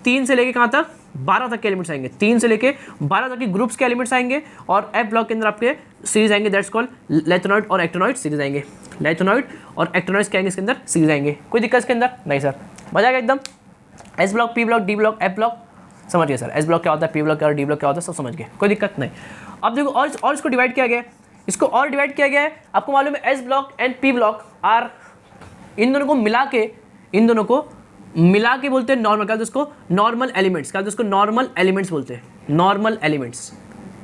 3 से लेके कहाँ तक, 12 तक के एलिमेंट्स आएंगे। 3 से लेके 12 तक के ग्रुप्स के एलिमेंट्स आएंगे। और एफ ब्लॉक के अंदर आपके सीरीज आएंगे, दैट्स कॉल्ड लैंथेनॉइड और एक्टिनॉइड सीरीज आएंगे। लैंथेनॉइड और एक्टिनॉइड क्या आएंगे इसके अंदर, सीरीज आएंगे। कोई दिक्कत इसके अंदर नहीं सर, मजा आएगा एकदम। S block, P block, D block, F block, समझ गए सर। एस ब्लॉक क्या होता है, पी ब्लॉक क्या और डी ब्लॉक क्या होता है, सब समझ गए, कोई दिक्कत नहीं। अब देखो और इसको डिवाइड किया गया है, इसको और डिवाइड किया गया है। आपको मालूम है S block and P block are, इन दोनों को मिला के बोलते हैं नॉर्मल। क्या उसको नॉर्मल एलिमेंट्स, क्या उसको नॉर्मल एलिमेंट्स बोलते हैं, नॉर्मल एलिमेंट्स।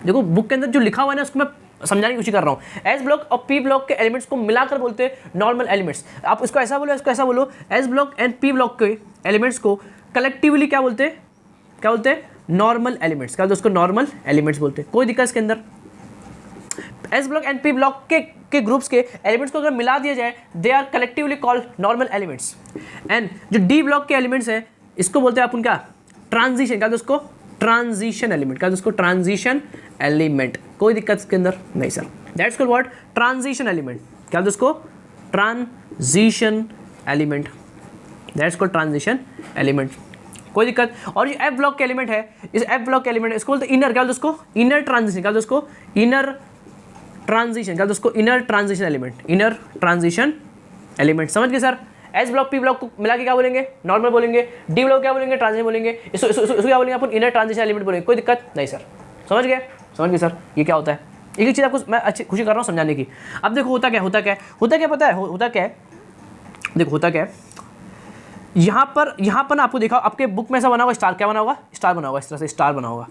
देखो बुक के अंदर जो लिखा हुआ है ना, उसको मैं समझाने की कोशिश कर रहा हूँ। एस ब्लॉक और पी ब्लॉक के एलिमेंट्स को मिलाकर बोलते हैं नॉर्मल एलिमेंट्स। आप इसको ऐसा बोलो, इसको ऐसा बोलो, S block and P block के एलिमेंट्स को कलेक्टिवली क्या बोलते हैं, क्या बोलते हैं, नॉर्मल एलिमेंट्स। क्या उसको नॉर्मल एलिमेंट्स बोलते हैं। कोई दिक्कत इसके अंदर। S block and P block के ग्रुप्स के एलिमेंट्स को अगर मिला दिया जाए, they are collectively called normal elements. And जो डी ब्लॉक के एलिमेंट्स है, इसको बोलते हैं अपन क्या, ट्रांजिशन। क्या उसको ट्रांजिशन एलिमेंट। क्या उसको ट्रांजिशन एलिमेंट। कोई दिक्कत इसके अंदर नहीं sir. That's called what, transition element. क्या उसको transition element, that's called transition element. कोई दिक्कत। और ये एफ ब्लॉक के एलिमेंट है, इस एफ ब्लॉक के एलिमेंट इसको बोलते हैं इनर। क्या बोलते हैं उसको, इनर ट्रांजिशन। क्या बोलते हैं उसको, इनर ट्रांजिशन। क्या बोलते हैं उसको, inner transition element, inner transition element. समझ गए sir. S block P block को मिला के क्या बोलेंगे, नॉर्मल बोलेंगे। डी ब्लॉक क्या बोलेंगे, ट्रांजिशन बोलेंगे। इसको क्या बोलेंगे अपन, इनर ट्रांजिशन एलिमेंट बोलेंगे। कोई दिक्कत नहीं सर, समझ गए सर। ये क्या होता है, एक ही चीज़ आपको मैं अच्छी खुशी कर रहा हूँ समझाने की। अब देखो होता क्या पता है, होता क्या है, देखो होता क्या है। यहाँ पर ना आपको देखा, आपके बुक में ऐसा बना होगा स्टार। क्या बना होगा, स्टार बना होगा, इस तरह से स्टार बना होगा।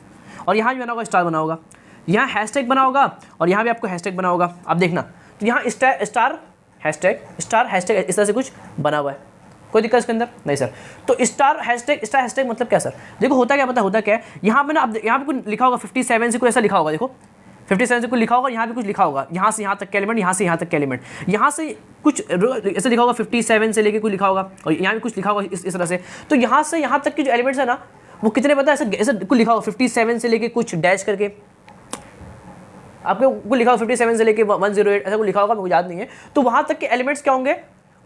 और यहाँ भी बना होगा स्टार बना होगा। यहाँ हैशटैग बना होगा और यहाँ भी आपको हैशटैग बना होगा। आप देखना, तो यहाँ स्टार हैशटैग इस तरह से कुछ बना हुआ है। कोई दिक्कत इसके अंदर नहीं सर। तो स्टार हैशटैग मतलब क्या सर? देखो होता क्या, पता होता क्या है, यहाँ पे ना अब यहाँ पे कुछ लिखा होगा 57 से कोई ऐसा लिखा होगा, देखो 57 से कुछ लिखा होगा, यहाँ पे कुछ लिखा होगा, यहाँ से यहाँ तक के एलिमेंट, यहाँ से यहाँ तक के एलिमेंट, यहाँ से कुछ ऐसे लिखा होगा 57 से लेके कुछ लिखा होगा, और यहाँ भी कुछ लिखा होगा इस तरह से। तो यहाँ से यहाँ तक के जो एलिमेंट्स है ना वो कितने पता है, ऐसा कुछ लिखा होगा 57 से लेके कुछ डैश करके, आपको कुछ लिखा होगा 57 से लेके 108 ऐसा कुछ लिखा होगा, मुझे याद नहीं है। तो वहाँ तक के एलिमेंट्स क्या होंगे,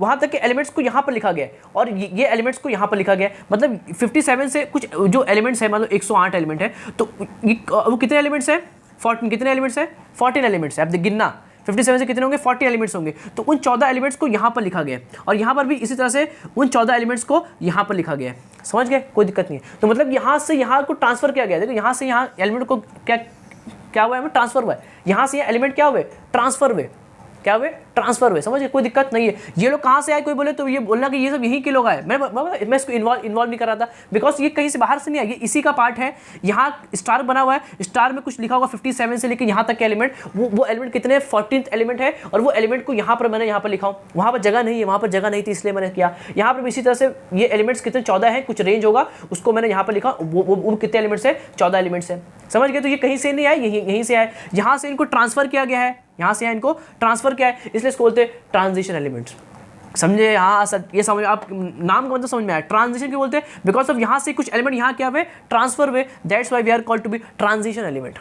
वहाँ तक के एलिमेंट्स को यहाँ पर लिखा गया है और ये एलिमेंट्स को यहाँ पर लिखा गया है। मतलब 57 से कुछ जो एलिमेंट्स है, मतलब 108 एलिमेंट है, तो वो कितने एलिमेंट्स हैं, 14 कितने एलिमेंट्स हैं, 14 एलिमेंट्स है। आप गिनना 57 से कितने होंगे, 40 एलिमेंट्स होंगे। तो उन 14 एलिमेंट्स को यहाँ पर लिखा गया है और यहाँ पर भी इसी तरह से उन 14 एलिमेंट्स को यहाँ पर लिखा गया है। समझ गए, कोई दिक्कत नहीं है। तो मतलब यहाँ से यहाँ को ट्रांसफर किया गया है। देखो यहाँ से यहाँ एलिमेंट को क्या हुआ है, ट्रांसफर हुआ है। यहाँ से एलिमेंट क्या हुए, ट्रांसफर हुए, क्या हुए, ट्रांसफर हुए। समझ गए, कोई दिक्कत नहीं है। ये लोग कहाँ से आए, कोई बोले तो ये बोलना कि ये सब यहीं के लोग आए। मैं इसको इन्वॉल्व नहीं कर रहा था, बिकॉज ये कहीं से बाहर से नहीं आया, ये इसी का पार्ट है। यहाँ स्टार बना हुआ है, स्टार में कुछ लिखा होगा 57 से लेकर यहाँ तक के एलिमेंट, वो एलिमेंट कितने 14th एलिमेंट है, और वो एलिमेंट को यहाँ पर मैंने यहाँ पर लिखा हूँ। वहाँ पर जगह नहीं है, वहाँ पर जगह नहीं थी इसलिए मैंने किया। यहाँ पर भी इसी तरह से ये एलिमेंट्स कितने 14 है, कुछ रेंज होगा, उसको मैंने यहाँ पर लिखा। वो कितने एलिमेंट्स है, 14 एलिमेंट्स है। समझ गए, तो ये कहीं से नहीं आए, यहीं से आए। यहाँ से इनको ट्रांसफर किया गया है, यहाँ से इनको ट्रांसफर किया है, इसलिए इसको बोलते हैं ट्रांजिशन एलिमेंट्स। समझे, हाँ सर, ये समझ, आप नाम का मतलब समझ में आया। ट्रांजिशन क्यों बोलते हैं, बिकॉज ऑफ यहाँ से कुछ एलिमेंट यहाँ क्या हुए, ट्रांसफर हुए, that's why we are called to be transition element.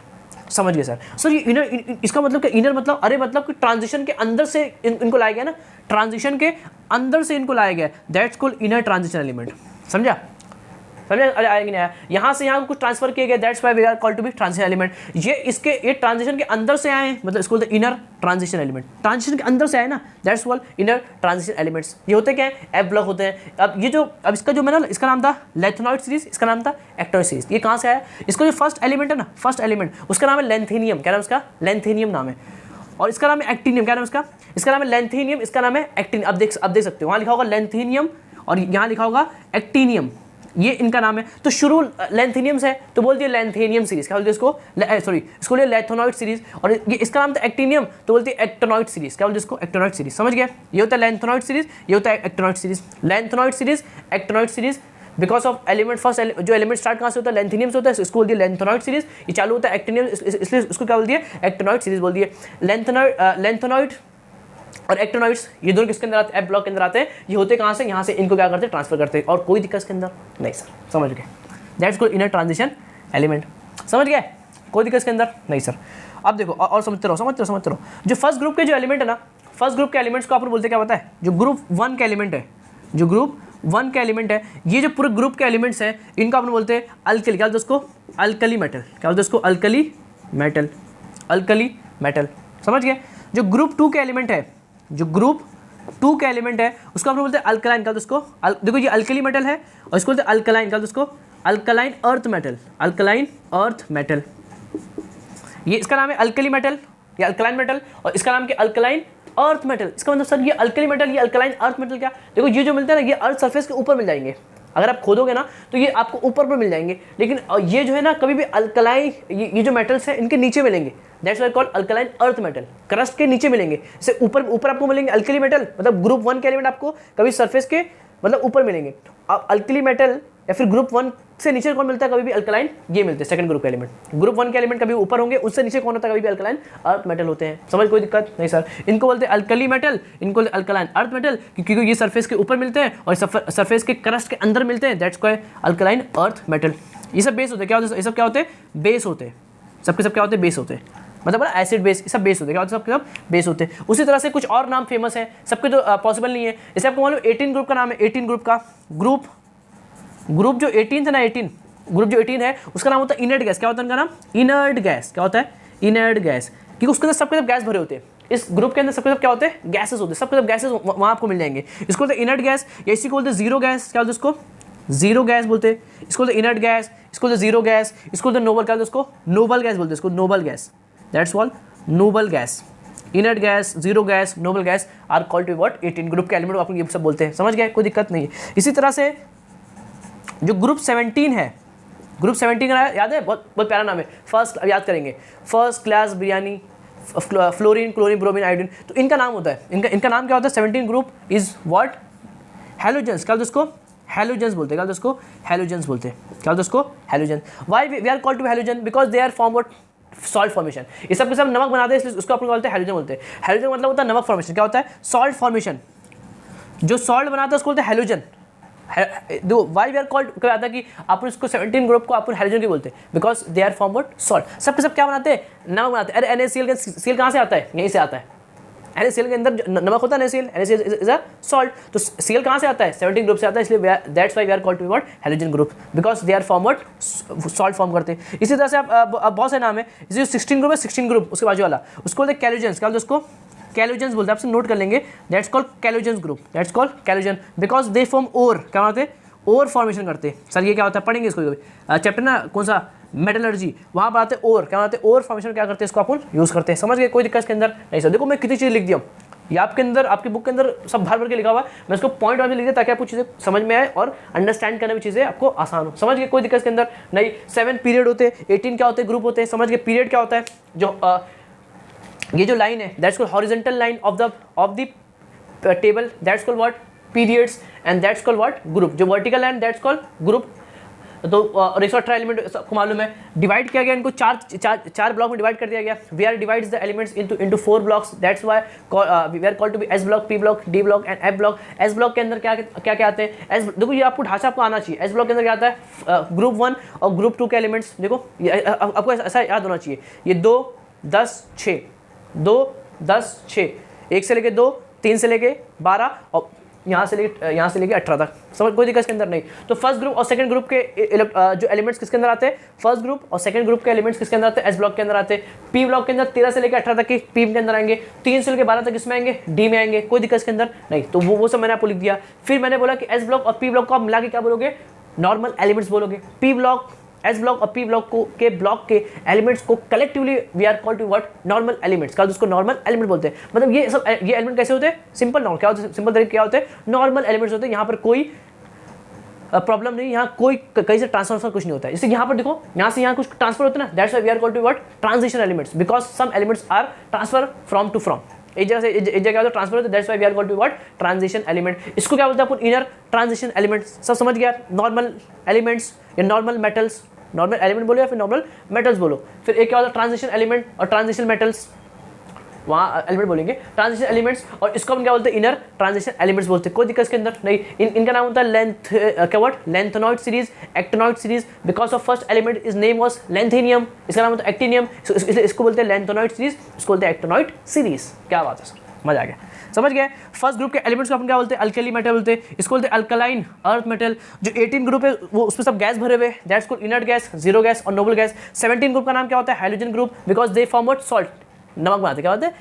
समझ गए सर। ये इनर, इसका मतलब क्या, इनर मतलब, अरे मतलब कि ट्रांजिशन के अंदर से इनको लाया गया ना, ट्रांजिशन के अंदर से इनको लाया गया, that's called inner transition element. समझा, अरे आएंगे नहीं आया, यहाँ से यहाँ कुछ ट्रांसफर किया गया, that's why we are called to be transition element. ये ट्रांजिशन के अंदर से आए, मतलब इसको बोलते हैं इनर ट्रांजिशन एलिमेंट। ट्रांजिशन के अंदर से आए ना, that's called inner transition elements. ये होते क्या है, एफ ब्लॉक होते हैं। अब इसका जो मैंने, इसका नाम था लैंथेनॉइड सीरीज, इसका नाम था एक्टिनॉइड सीरीज। ये कहाँ से आया, इसका जो फर्स्ट एलिमेंट है ना, फर्स्ट एलिमेंट, उसका नाम है लैंथेनियम। क्या नाम उसका, लैंथेनियम नाम है। और इसका नाम है एक्टिनियम। क्या नाम इसका, इसका नाम है लैंथेनियम, इसका नाम है एक्टिनियम। अब देख सकते हो, वहाँ लिखा होगा लैंथेनियम और यहाँ लिखा होगा एक्टिनियम, ये इनका नाम है। तो शुरू लैंथेनियम से है, तो बोल दिया लैंथेनियम सीरीज। क्या बोलते हैं इसको, सॉरी, इसको बोलिए लैंथेनॉइड सीरीज। और ये इसका नाम था एक्टिनियम, तो बोलते हैं एक्टिनॉइड सीरीज। क्या बोलते हैं इसको, एक्टिनॉइड सीरीज। समझ गया, ये होता है लैंथेनॉइड सीरीज, ये होता है actinoid series. Lanthanoid series, actinoid series, because of element, first जो एलिमेंट स्टार्ट कहाँ से होता है, लैंथेनियम से होता है, इसको बोल दिया लैंथेनॉइड सीरीज। ये चालू होता है एक्टिनियम, इसलिए उसको क्या बोल दिया, एक्टिनॉइड सीरीज बोल दिए। लैंथेनॉइड और एक्टिनॉइड्स, ये दोनों किसके अंदर आते हैं, एफ ब्लॉक के अंदर आते हैं। ये होते कहाँ से, यहाँ से इनको क्या करते हैं, ट्रांसफर करते हैं। और कोई दिक्कत इसके अंदर नहीं सर। समझ गए, that's called inner transition element. समझ गए, कोई दिक्कत इसके अंदर नहीं सर। अब देखो और समझते रहो। जो फर्स्ट ग्रुप के जो एलिमेंट है ना, फर्स्ट ग्रुप के एलिमेंट्स को आप बोलते क्या पता है, जो ग्रुप 1 का एलिमेंट है, जो ग्रुप 1 का एलिमेंट है, ये जो पूरे ग्रुप के एलिमेंट्स हैं, इनको अपन बोलते हैं अल्कली। क्या बोलते हैं उसको, अल्कली मेटल। क्या बोलते हैं उसको, अल्कली मेटल, अल्कली मेटल। समझ गए। जो ग्रुप 2 के एलिमेंट है, जो ग्रुप 2 का एलिमेंट है, उसको हम लोग बोलते हैं अल्कलाइन। का उसको देखो, ये अल्कली मेटल है और इसको बोलते हैं अल्कलाइन। का उसको alkaline earth metal, alkaline earth metal. ये इसका नाम है अल्कली मेटल या अल्कलाइन मेटल, और इसका नाम क्या, अल्कलाइन अर्थ मेटल। इसका मतलब सर ये अल्कली मेटल, ये अल्कलाइन अर्थ मेटल, क्या देखो, ये जो मिलता है ना, ये अर्थ सरफेस के ऊपर मिल जाएंगे। अगर आप खोदोगे ना तो ये आपको ऊपर पर मिल जाएंगे, लेकिन ये जो है ना, कभी भी अल्कलाइन, ये जो मेटल्स हैं, इनके नीचे मिलेंगे। That's why called alkaline earth metal. Crust के नीचे मिलेंगे, जैसे ऊपर आपको मिलेंगे अल्कली मेटल, मतलब ग्रुप 1 के एलिमेंट आपको कभी सरफेस के मतलब ऊपर मिलेंगे। अब अल्कली मेटल या फिर ग्रुप 1 से नीचे कौन मिलता है, कभी भी अल्कलाइन, ये मिलते हैं सेकंड ग्रुप के एलिमेंट। ग्रुप 1 के एलिमेंट कभी ऊपर होंगे, उससे नीचे कौन होता है, कभी भी अल्कलाइन अर्थ मेटल होते हैं। समझ, कोई दिक्कत नहीं सर। इनको बोलते हैं अल्कली मेटल, इनको अल्कलाइन अर्थ मेटल, क्योंकि ये सरफेस के ऊपर मिलते हैं और सरफेस के क्रस्ट के अंदर मिलते हैं। That's called alkaline earth metal. ये सब बेस होते हैं। क्या होते हैं, ये सब क्या होते हैं, बेस होते हैं। सबके सब क्या होते हैं, बेस होते हैं। मतलब एसिड बेस, सब बेस होते हैं। क्या होते हैं, सबके सब बेस होते हैं। उसी तरह से कुछ और नाम फेमस है, सबके तो पॉसिबल नहीं है। जैसे आपको मालूम 18 ग्रुप का नाम है, 18 ग्रुप का ग्रुप जो 18 था ना, 18 ग्रुप जो 18 है, उसका नाम होता है इनर्ट गैस। क्या होता है उनका नाम, इनर्ट गैस। क्या होता है, इनर्ट गैस, क्योंकि उसके अंदर सबके सब गैस भरे होते हैं। इस ग्रुप के अंदर सबके सब क्या होते हैं, गैसेस होते हैं। सबके सब गैसेस वहाँ आपको मिल जाएंगे। इसको बोलते हैं इनर्ट गैस, या इसी को बोलते हैं जीरो गैस। क्या बोलते हैं इसको, जीरो गैस बोलते हैं। इसको बोलते हैं इनर्ट गैस, इसको बोलते हैं जीरो गैस, इसको बोलते हैं नोबल। क्या बोलते हैं इसको, नोबल गैस बोलते हैं इसको, noble gas. That's called noble gas. Inert gas, zero gas, noble gas are called to what, 18 group के एलिमेंट आपको ये सब बोलते हैं। समझ गए, कोई दिक्कत नहीं है। इसी तरह से जो ग्रुप 17 है, ग्रुप 17 का याद है, बहुत प्यारा नाम है। फर्स्ट, अब याद करेंगे, first class biryani, fluorine, chlorine, bromine, iodine. तो इनका नाम होता है, इनका नाम क्या होता है, 17 ग्रुप इज व्हाट, हैलोजेंस, क्या बोलते उसको, हैलोजेंस बोलते हैं, क्या बोलते उसको, हैलोजेंस बोलते हैं, क्या बोलते उसको, halogen. Why we are called to halogen, because they are form what, salt formation. ये सब के सब नमक बनाते हैं, इसलिए उसको अपन बोलते हैं हैलोजन बोलते हैं। हैलोजन मतलब होता है नमक फॉर्मेशन, क्या होता है, सॉल्ट फॉर्मेशन। जो सॉल्ट बनाता है उसको बोलते हैं हैलोजन। दो वाई वी आर कॉल्ड, क्या आता है कि अपन इसको 17 ग्रुप को अपन हैलोजन के बोलते हैं, because they are form what, salt. सब के सब क्या बनाते हैं, नमक बनाते हैं। अरे NaCl का सील कहाँ से आता है, यहीं से आता है। NaCl के अंदर नमक होता है, NaCl इज अ सॉल्ट। तो Cl कहाँ से आता है, 17 ग्रुप से आता है, इसलिए that's why we are called to what, halogen group, because they are form what, salt form करते हैं। इसी तरह से आप बहुत से नाम है, जैसे 16 ग्रुप है, 16 ग्रुप उसके बाजू वाला उसको बोलते हैं कैलोजेंस, क्या बोलते हैं उसको, कैलोजेंस बोलते हैं। आपसे नोट कर लेंगे, that's called chalcogens group, that's called chalcogen, because they form ore, क्या बनाते हैं, ओर फॉर्मेशन करते हैं। सर ये क्या होता है, पढ़ेंगे इसको कभी चैप्टर ना, कौन सा, मेटलर्जी, वहाँ पर आते हैं ओर, क्या बनाते हैं, ओर फॉर्मेशन क्या करते हैं, इसको अपन यूज़ करते हैं। समझ गए, कोई दिक्कत इसके अंदर नहीं। सर देखो मैं कितनी चीज़ लिख दिया हूँ, ये आपके अंदर, आपकी बुक के अंदर सब भर भर के लिखा हुआ है। मैं इसको पॉइंट वाइज लिख दिया ताकि आपको चीज़ें समझ में आए और अंडरस्टैंड करने में चीज़ें आपको आसान हो। समझ गए, कोई दिक्कत इसके अंदर नहीं। 7 पीरियड होते हैं, 18 क्या होते हैं, ग्रुप होते हैं। समझ गए, पीरियड क्या होता है, जो ये जो लाइन है, that's called horizontal line of the table, that's called what, periods, and that's called what, group. जो vertical line that's called group. तो रेसोट्रा एलिमेंट सबको मालूम है, डिवाइड किया गया इनको चार ब्लॉक में डिवाइड कर दिया गया। We are divides the elements into 4 blocks, that's why we are called to be S block, P block, D block and F block. S block के अंदर क्या क्या आते हैं, एस देखो ये आपको ढांचा आपको आना चाहिए। एस ब्लॉक के अंदर क्या आता है, ग्रुप 1 और ग्रुप 2 के एलिमेंट्स। देखो आपको ऐसा याद होना चाहिए, ये 2 10 6, 2 10 6, 1 से लेके 2, 3 से लेके 12 और यहाँ से लेके 18 तक। समझ, कोई दिक्कत इसके अंदर नहीं। तो फर्स्ट ग्रुप और सेकंड ग्रुप के जो एलिमेंट्स किसके अंदर आते हैं, फर्स्ट ग्रुप और सेकंड ग्रुप के एलिमेंट्स किसके अंदर आते हैं, एस ब्लॉक के अंदर आते हैं। पी ब्लॉक के अंदर 13 से लेकर 18 तक के पी के अंदर आएंगे, 3 से लेकर 12 तक इसमें आएंगे, डी में आएंगे। कोई दिक्कत इसके अंदर नहीं। तो वो सब मैंने आपको लिख दिया। फिर मैंने बोला कि एस ब्लॉक और पी ब्लॉक को आप मिला के क्या बोलोगे, नॉर्मल एलिमेंट्स बोलोगे। पी ब्लॉक, एस ब्लॉक और पी ब्लॉक को के ब्लॉक के एलिमेंट्स को collectively we are called to what, normal elements. कल उसको नॉर्मल एलिमेंट बोलते हैं। मतलब ये सब ये एलिमेंट कैसे होते हैं, सिंपल नॉर्मल, क्या होते हैं, सिंपल तरीके क्या होते हैं, नॉर्मल एलिमेंट्स होते हैं। यहाँ पर कोई प्रॉब्लम नहीं, यहाँ कोई कहीं से ट्रांसफर कुछ नहीं होता है। जैसे यहाँ पर देखो, यहाँ से यहाँ कुछ ट्रांसफर होता है ना, that's why we are called to what, transition elements, because some elements are transfer from to from. एक जगह से एक जगह ट्रांसफर होता है, that's why we are called to what, transition element. इसको क्या बोलते हैं अपन, इनर ट्रांजिशन एलिमेंट। सब समझ गया, नॉर्मल एलिमेंट्स या नॉर्मल मेटल्स, नॉर्मल एलिमेंट बोलो या फिर नॉर्मल मेटल्स बोलो। फिर एक क्या होता है, ट्रांजिशन एलिमेंट और ट्रांजिशन मेटल्स, वहाँ एलिमेंट बोलेंगे, ट्रांजिशन एलिमेंट्स। और इसको हम क्या बोलते हैं, इनर ट्रांजिशन एलिमेंट्स बोलते हैं। कोई दिक्कत इसके अंदर नहीं। इनका नाम होता है लेंथ, क्या word, lanthanoid series, actinoid series, because of first element is name was lanthanum, इसका नाम होता है एक्टिनियम, इसलिए इसको बोलते हैं लेंथेनॉइड सीरीज, इसको बोलते हैं एक्टिनॉइड सीरीज। क्या बात है सर, मजा आ गया, समझ गए। फर्स्ट ग्रुप के एलिमेंट्स को अपन क्या बोलते हैं, अल्कली मेटल बोलते हैं, इसको बोलते हैं अल्कलाइन अर्थ मेटल। जो 18 ग्रुप है वो उसमें सब गैस भरे हुए, that's called inert gas, zero gas और नोबल गैस। 17 ग्रुप का नाम क्या होता है, hydrogen group, because they form what, salt, नमक बनाते, क्या होते हैं,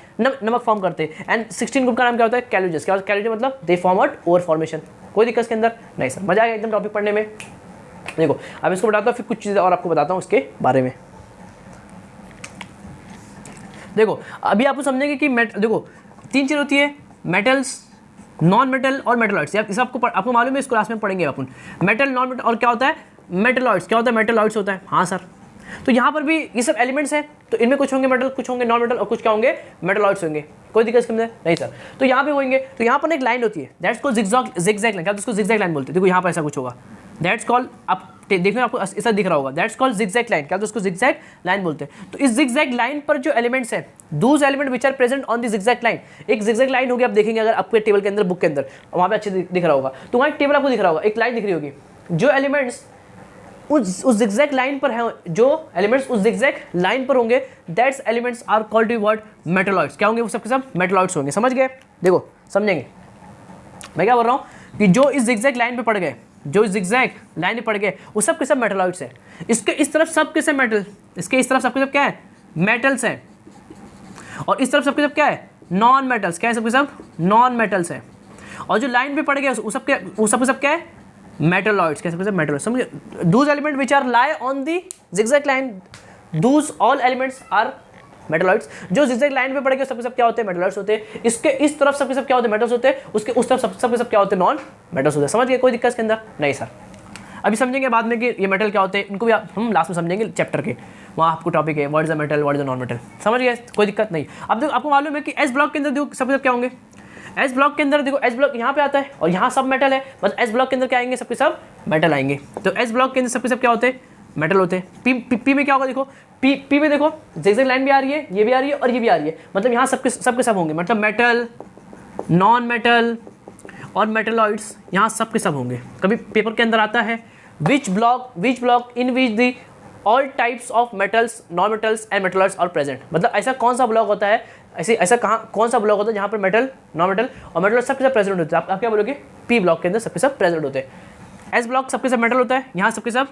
नमक फॉर्म करते हैं। एंड 16 ग्रुप का नाम क्या होता है, कैलोजेंस। क्या होता है कैलोजेन, मतलब they form what, ore formation. कोई दिक्कत के अंदर नहीं सर, मजा आएगा एकदम टॉपिक पढ़ने में। देखो अब इसको बताता हूँ, फिर कुछ चीज़ें और आपको बताता हूँ इसके बारे में। देखो अभी आपको समझेंगे कि देखो 3 चीज़ होती है, मेटल्स, नॉन मेटल और मेटलॉइड्स। इस आपको मालूम है, इस क्लास में पढ़ेंगे अपन मेटल, नॉन मेटल और क्या होता है मेटलॉइड्स। क्या होता है मेटलॉइड्स होता है, हाँ सर। तो यहाँ पर भी ये सब एलिमेंट्स हैं, तो इनमें कुछ होंगे मेटल, कुछ होंगे नॉन मेटल और कुछ क्या होंगे मेटलॉइड्स होंगे। कोई दिक्कत इसके अंदर नहीं सर। तो यहाँ पे होंगे, तो यहाँ पर एक लाइन होती है, दैट्स कॉल्ड जिगजैग लाइन। क्या उसको जिगजैग लाइन बोलते हैं। देखो यहाँ पर ऐसा कुछ होगा, दैट्स कॉल्ड, आप देखो आपको ऐसा दिख रहा होगा, दैट्स कॉल्ड जिगजैग लाइन। क्या उसको जिगजैग लाइन बोलते हैं। तो इस जिगजैग लाइन पर जो एलिमेंट्स हैं, those element which are present on the zigzag line, एक जिगजैग लाइन होगी, आप देखेंगे अगर आपके टेबल के अंदर, बुक के अंदर, वहाँ पे अच्छे दिख रहा होगा, तो वहाँ एक टेबल आपको दिख रहा होगा, एक लाइन दिख रही होगी। जो एलिमेंट्स उस जिगजैग लाइन पर हैं, जो एलिमेंट्स उस जिगजैग लाइन पर होंगे, that's elements are called to what, metalloids. क्या होंगे वो सबके सब मेटलॉइड्स होंगे। समझ गए, देखो समझेंगे मैं क्या बोल रहा हूँ, कि जो इस जिगजैग लाइन पे पड़ गए, जो इस जिगजैग लाइन पे पड़ गए, वो सब के सब मेटलॉइड्स हैं। इसके इस तरफ सब के सब मेटल, इसके इस तरफ सबके सब क्या है, मेटल्स हैं, और इस तरफ सबके सब क्या है, नॉन मेटल्स। क्या है, सबके सब नॉन मेटल्स हैं। और जो लाइन पे पड़ गए वो सब क्या है, मेटलॉइड्स। कैसे कैसे मेटलॉइड्स, समझिए। Those element which are lie on the zigzag line, those all elements are metalloids. जो जिगजैग लाइन पे पड़ गए सबके सब क्या होते हैं, मेटलॉइड्स होते हैं। इसके इस तरफ सबके सब क्या होते हैं, मेटल्स होते हैं। उसके उस तरफ सबके सब क्या होते हैं, नॉन मेटल्स होते हैं। समझ गए, कोई दिक्कत इसके अंदर नहीं सर। अभी समझेंगे बाद में कि ये मेटल क्या होते हैं, इनको भी हम लास्ट में समझेंगे चैप्टर के, वहाँ आपको टॉपिक है what is the metal, what is the non metal. समझ गए, कोई दिक्कत नहीं। अब देखो आपको मालूम है कि एस ब्लॉक के अंदर देखो सबके सब क्या होंगे, एस ब्लॉक के अंदर देखो, एस ब्लॉक यहाँ पे आता है और यहाँ सब मेटल है, मतलब एस ब्लॉक के अंदर क्या आएंगे, सबके सब मेटल आएंगे। तो एस ब्लॉक के अंदर सबके सब क्या होते हैं, मेटल होते हैं। पी में क्या होगा, देखो पी में देखो ज़िगज़ैग लाइन भी आ रही है, ये भी आ रही है और ये भी आ रही है, मतलब यहाँ सबके सब होंगे, मतलब मेटल, नॉन मेटल और मेटलॉइड्स यहाँ सबके सब होंगे। कभी पेपर के अंदर आता है which block in which the all types of metals, non metals and metalloids are present, मतलब ऐसा कौन सा ब्लॉक होता है, ऐसा कौन सा ब्लॉक होता है जहाँ पर मेटल, नॉन मेटल और मेटलॉइड्स सबके सब प्रेजेंट होते हैं। आप क्या बोलोगे, पी ब्लॉक के अंदर सबके सब प्रेजेंट होते हैं। एस ब्लॉक सबके सब मेटल होता है, यहाँ सबके सब।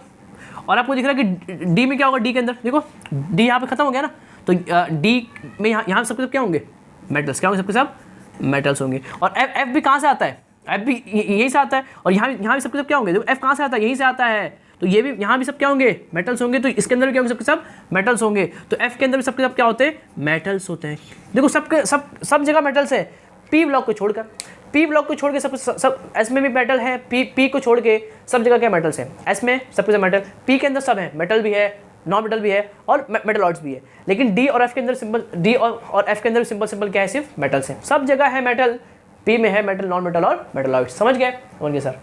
और आपको दिख रहा है कि डी में क्या होगा, डी के अंदर देखो डी यहाँ पे खत्म हो गया ना, तो डी में यहाँ सबके सब क्या होंगे, मेटल्स, क्या होंगे, सबके सब मेटल्स होंगे। और एफ भी कहाँ से आता है, एफ भी यहीं से आता है। और यहाँ भी सबके सब क्या होंगे, देखो एफ कहाँ से आता है, यहीं से आता है, तो ये भी यहाँ भी सब क्या होंगे, मेटल्स होंगे। तो इसके अंदर भी क्या होंगे, सबके सब मेटल्स होंगे। तो एफ के अंदर भी सबके सब क्या होते हैं, मेटल्स होते हैं। देखो सब जगह मेटल्स है, पी ब्लॉक को छोड़कर, पी ब्लॉक को छोड़ के सब एस में भी मेटल है, पी को छोड़ के सब जगह क्या मेटल्स हैं, एस में सबके सब मेटल, पी के अंदर सब है, मेटल भी है, नॉन मेटल भी है और मेटलॉइड्स भी है। लेकिन डी और एफ के अंदर सिंपल, डी और एफ के अंदर सिंपल क्या है, सिर्फ मेटल्स हैं। सब जगह है मेटल, पी में है मेटल, नॉन मेटल और मेटलॉइड्स। समझ गए सर।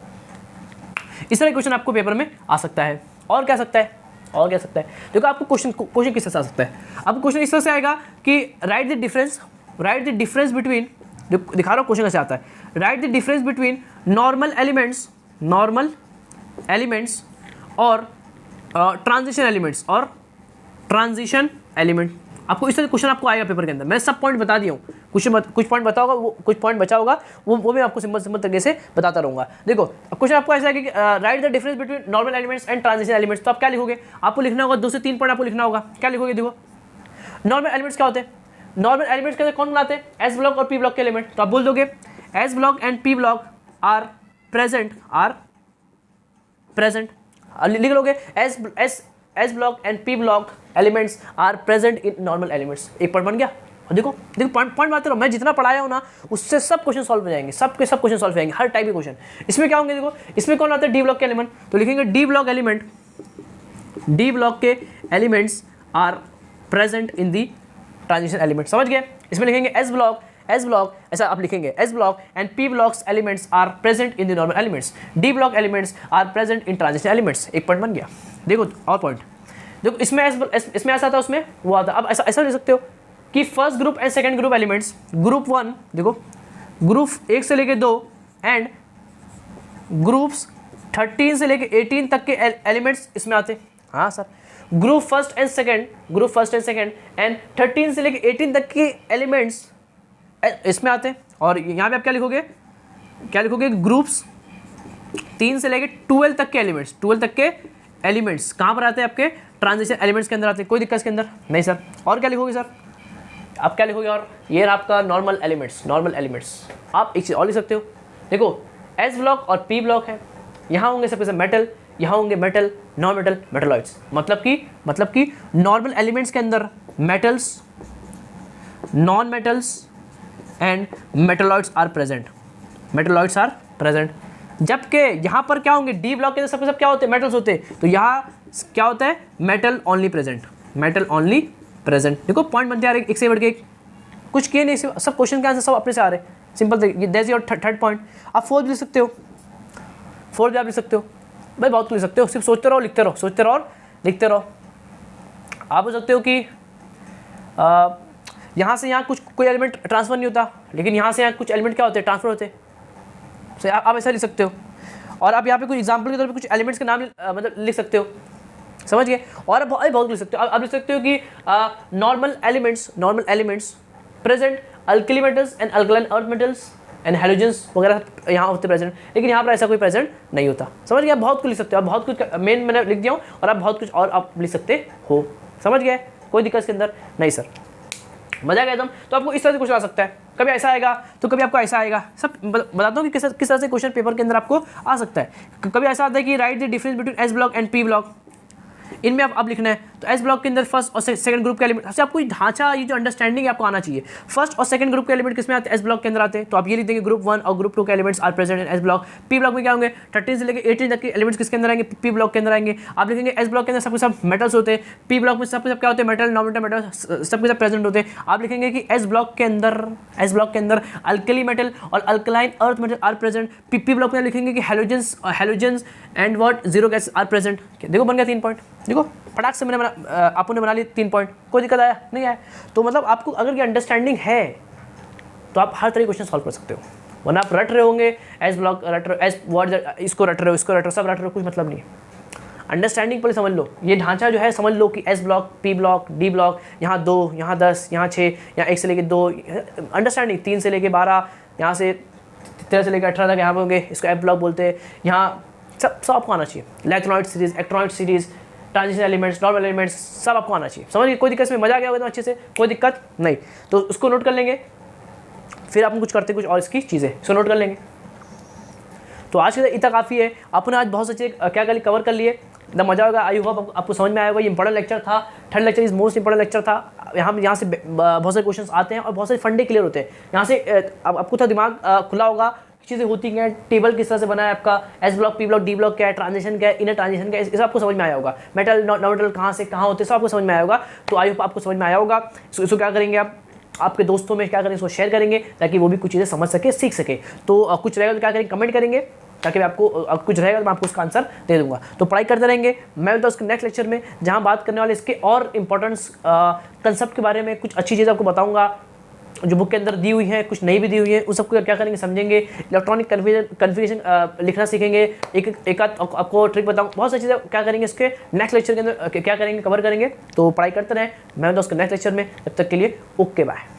इस तरह क्वेश्चन आपको पेपर में आ सकता है। और क्या सकता है, और क्या सकता है, देखो आपको क्वेश्चन किस तरह से आ सकता है, आपको क्वेश्चन इस तरह से आएगा कि राइट द डिफरेंस बिटवीन, दिखा रहा हूँ क्वेश्चन कैसे आता है, right the difference between normal elements और ट्रांजिशन एलिमेंट। आपको इस तरह क्वेश्चन आपको आएगा पेपर के अंदर। मैं सब पॉइंट बता दिया हूँ, कुछ पॉइंट बता होगा, वो कुछ पॉइंट बचा होगा, वो मैं आपको सिंपल तरीके से बताता रहूँगा। देखो क्वेश्चन आपको ऐसा है कि right the difference between normal elements and transition elements. तो आप क्या लिखोगे, आपको लिखना होगा 2 से 3 पॉइंट आपको लिखना होगा। क्या लिखोगे, देखो नॉर्मल एलिमेंट्स क्या होते हैं, नॉर्मल एलिमेंट्स के अंदर कौन बनाते हैं, एस ब्लॉक और पी ब्लॉक के एलिमेंट। तो आप बोल दोगे S block and P block are present, लिख लोगे S block and P block elements are present in normal elements. एक पॉइंट बन गया। और देखो पॉइंट बात रहो, मैं जितना पढ़ाया हूँ ना उससे सब क्वेश्चन सॉल्व हो जाएंगे, सबके सब क्वेश्चन सॉल्व हो जाएंगे, हर टाइप के क्वेश्चन। इसमें क्या होंगे, देखो इसमें कौन आता है, डी ब्लॉक के एलिमेंट। तो लिखेंगे डी ब्लॉक के elements are present in the transition element. समझ गए। इसमें लिखेंगे एस ब्लॉक ऐसा आप लिखेंगे S block and P blocks elements are present in the normal elements, D block elements are present in transition elements. एक point बन गया। देखो और पॉइंट, देखो इसमें ऐसा था, उसमें वो आता। अब ऐसा लिख सकते हो कि first group and second group elements, group 1 देखो ग्रुप 1 से लेके 2 एंड ग्रुप्स 13 से लेके 18 तक के एलिमेंट्स इसमें आते। हाँ sir, group first and second and 13 से लेके 18 तक के एलिमेंट्स इसमें आते हैं। और यहाँ पे आप क्या लिखोगे, ग्रुप्स 3 से लेके 12 तक के एलिमेंट्स कहाँ पर आते हैं, आपके ट्रांजिशन एलिमेंट्स के अंदर आते हैं। कोई दिक्कत इसके अंदर नहीं सर। और क्या लिखोगे सर, आप क्या लिखोगे, और ये आपका नॉर्मल एलिमेंट्स। आप एक चीज़ और लिख सकते हो, देखो एस ब्लॉक और पी ब्लॉक है, यहाँ होंगे सबके सब मेटल, यहाँ होंगे मेटल, नॉन मेटल, मेटलॉइड्स। मतलब कि नॉर्मल एलिमेंट्स के अंदर metals, non metals and metalloids are present. जबकि यहाँ पर क्या होंगे, डी ब्लॉक के अंदर सबके सब क्या होते हैं, मेटल्स होते हैं। तो यहाँ क्या होता है, मेटल ओनली प्रेजेंट। देखो पॉइंट बनते आ रहे एक से बढ़ के एक, कुछ किए नहीं, सब क्वेश्चन के आंसर सब अपने से आ रहे हैं। Simple that's your third point. आप फोर्थ भी लिख सकते हो, आप लिख सकते हो भाई, बहुत लिख सकते हो। सिर्फ सोचते रहो, लिखते रहो। आप बोल सकते हो कि यहाँ से यहाँ कोई एलिमेंट ट्रांसफर नहीं होता, लेकिन यहाँ से यहाँ कुछ एलिमेंट क्या होते हैं, ट्रांसफर होते हैं। तो आप ऐसा लिख सकते हो। और आप यहाँ पे कुछ एग्जांपल के तौर पे कुछ एलिमेंट्स के नाम मतलब लिख सकते हो। समझ गए। और आप बहुत लिख सकते हो। आप लिख सकते हो कि normal elements present alkali metals and alkaline earth metals and halogens वगैरह यहाँ होते प्रेजेंट, लेकिन यहाँ पर ऐसा कोई प्रेजेंट नहीं होता। समझ गए। आप बहुत कुछ लिख सकते हो, आप बहुत कुछ मेन मैंने लिख दिया हूँ, और आप बहुत कुछ और आप लिख सकते हो। समझ गए। कोई दिक्कत इसके अंदर नहीं सर। मजा आ गया एकदम। तो आपको इस तरह से क्वेश्चन आ सकता है, कभी ऐसा आएगा तो कभी आपको ऐसा आएगा। सब बताता हूँ कि किस तरह से क्वेश्चन पेपर के अंदर आपको आ सकता है। कभी ऐसा आता है कि right the difference between S block and P block. इनमें आप लिखना है तो एस ब्लॉक के अंदर फर्स्ट और सेकंड ग्रुप के एलिमेंट, अच्छा आपको ढांचा, ये जो अंडरस्टैंडिंग है आपको आना चाहिए। फर्स्ट और सेकंड ग्रुप के एलिमेंट किसमें आते हैं? एस ब्लॉक के अंदर आते हैं। तो आप ये लिख देंगे ग्रुप 1 और ग्रुप 2 के elements are present in S block. P block में क्या होंगे? 13 से लेकर 18 तक के एलिमेंट्स किसके अंदर आएंगे? पी ब्लॉक के अंदर आएंगे। आप लिखेंगे एस ब्लॉक के अंदर सबके सब मेटल्स होते हैं, पी ब्लॉक में सबके सब क्या होते हैं? मेटल, नॉन मेटल, सबके सब प्रेजेंट होते हैं। आप लिखेंगे कि एस ब्लॉक के अंदर अल्कली मेटल और alkaline earth metal are present. P block में लिखेंगे कि halogens and what zero gas are present. देखो बन गया 3 पॉइंट, देखो फटाक से मैंने आपने बना लिए 3 पॉइंट, कोई दिक्कत आया नहीं आया? तो मतलब आपको अगर ये अंडरस्टैंडिंग है तो आप हर तरह के क्वेश्चन सॉल्व कर सकते हो, वरना आप रट रहे होंगे एस ब्लॉक रट रहे हो, एस वर्ड इसको रट रहे हो, इसको रट रहे हो, सब रट रहे हो, कुछ मतलब नहीं है। अंडरस्टैंडिंग पहले समझ लो, ये ढांचा जो है समझ लो कि S block, P block, D block, यहाँ 2, यहाँ 10, यहाँ 6, यहाँ 1 से लेके 2, अंडरस्टैंडिंग 3 से लेके 12, यहाँ से 13 से लेकर 18 तक यहाँ पे होंगे, इसको एफ ब्लॉक बोलते हैं। यहाँ सब आपको आना चाहिए, इलेक्ट्रॉनॉइड सीरीज, इलेक्ट्रॉनॉइड series, transition elements, normal elements, सब आपको आना चाहिए। समझिए, कोई दिक्कत इसमें, मजा आ गया होगा तो अच्छे से, कोई दिक्कत नहीं। तो उसको नोट कर लेंगे, फिर आप कुछ करते कुछ और इसकी चीज़ें, इसको नोट कर लेंगे। तो आज के लिए इतना काफ़ी है, आपने आज बहुत अच्छे क्या कवर कर लिए, एकदम मजा होगा। आई होप आपको समझ में आया होगा। ये इंपॉर्टेंट लेक्चर था, third lecture is most important lecture था। यहाँ से बहुत सारे क्वेश्चंस आते हैं और बहुत सारे फंडे क्लियर होते हैं। यहाँ से आपको थोड़ा दिमाग खुला होगा, चीज़ें होती हैं, टेबल किस तरह से बना है आपका, S block, P block, D block क्या है, ट्रांजिशन क्या है, इनर ट्रांजिशन क्या है, इस आपको समझ में आया होगा। मेटल, नॉन मेटल कहाँ से कहाँ होते हैं, सब आपको समझ में आया होगा। तो आई होप आपको समझ में आया होगा। इसको क्या करेंगे आप आपके दोस्तों में क्या करेंगे, इसको शेयर करेंगे ताकि वो भी कुछ चीज़ें समझ सके, सीख सके। तो कुछ रहेगा तो क्या करेंगे, कमेंट करेंगे, ताकि मैं आपको कुछ रहेगा तो मैं आपको उसका आंसर दे दूंगा। तो पढ़ाई करते रहेंगे। मैं मिलता हूँ उसके नेक्स्ट लेक्चर में, जहाँ बात करने वाले इसके और इंपॉर्टेंस कंसेप्ट के बारे में, कुछ अच्छी चीज़ आपको बताऊंगा जो बुक के अंदर दी हुई है, कुछ नई भी दी हुई है, उन सबको क्या करेंगे समझेंगे। इलेक्ट्रॉनिक कन्फिगरेशन लिखना सीखेंगे, एक आध आपको ट्रिक बताऊँ, बहुत सारी चीज़ें क्या करेंगे इसके नेक्स्ट लेक्चर के अंदर क्या करेंगे, कवर करेंगे। तो पढ़ाई करते रहें। मैं मिलता हूँ उसके नेक्स्ट लेक्चर में, तब तक के लिए ओके बाय।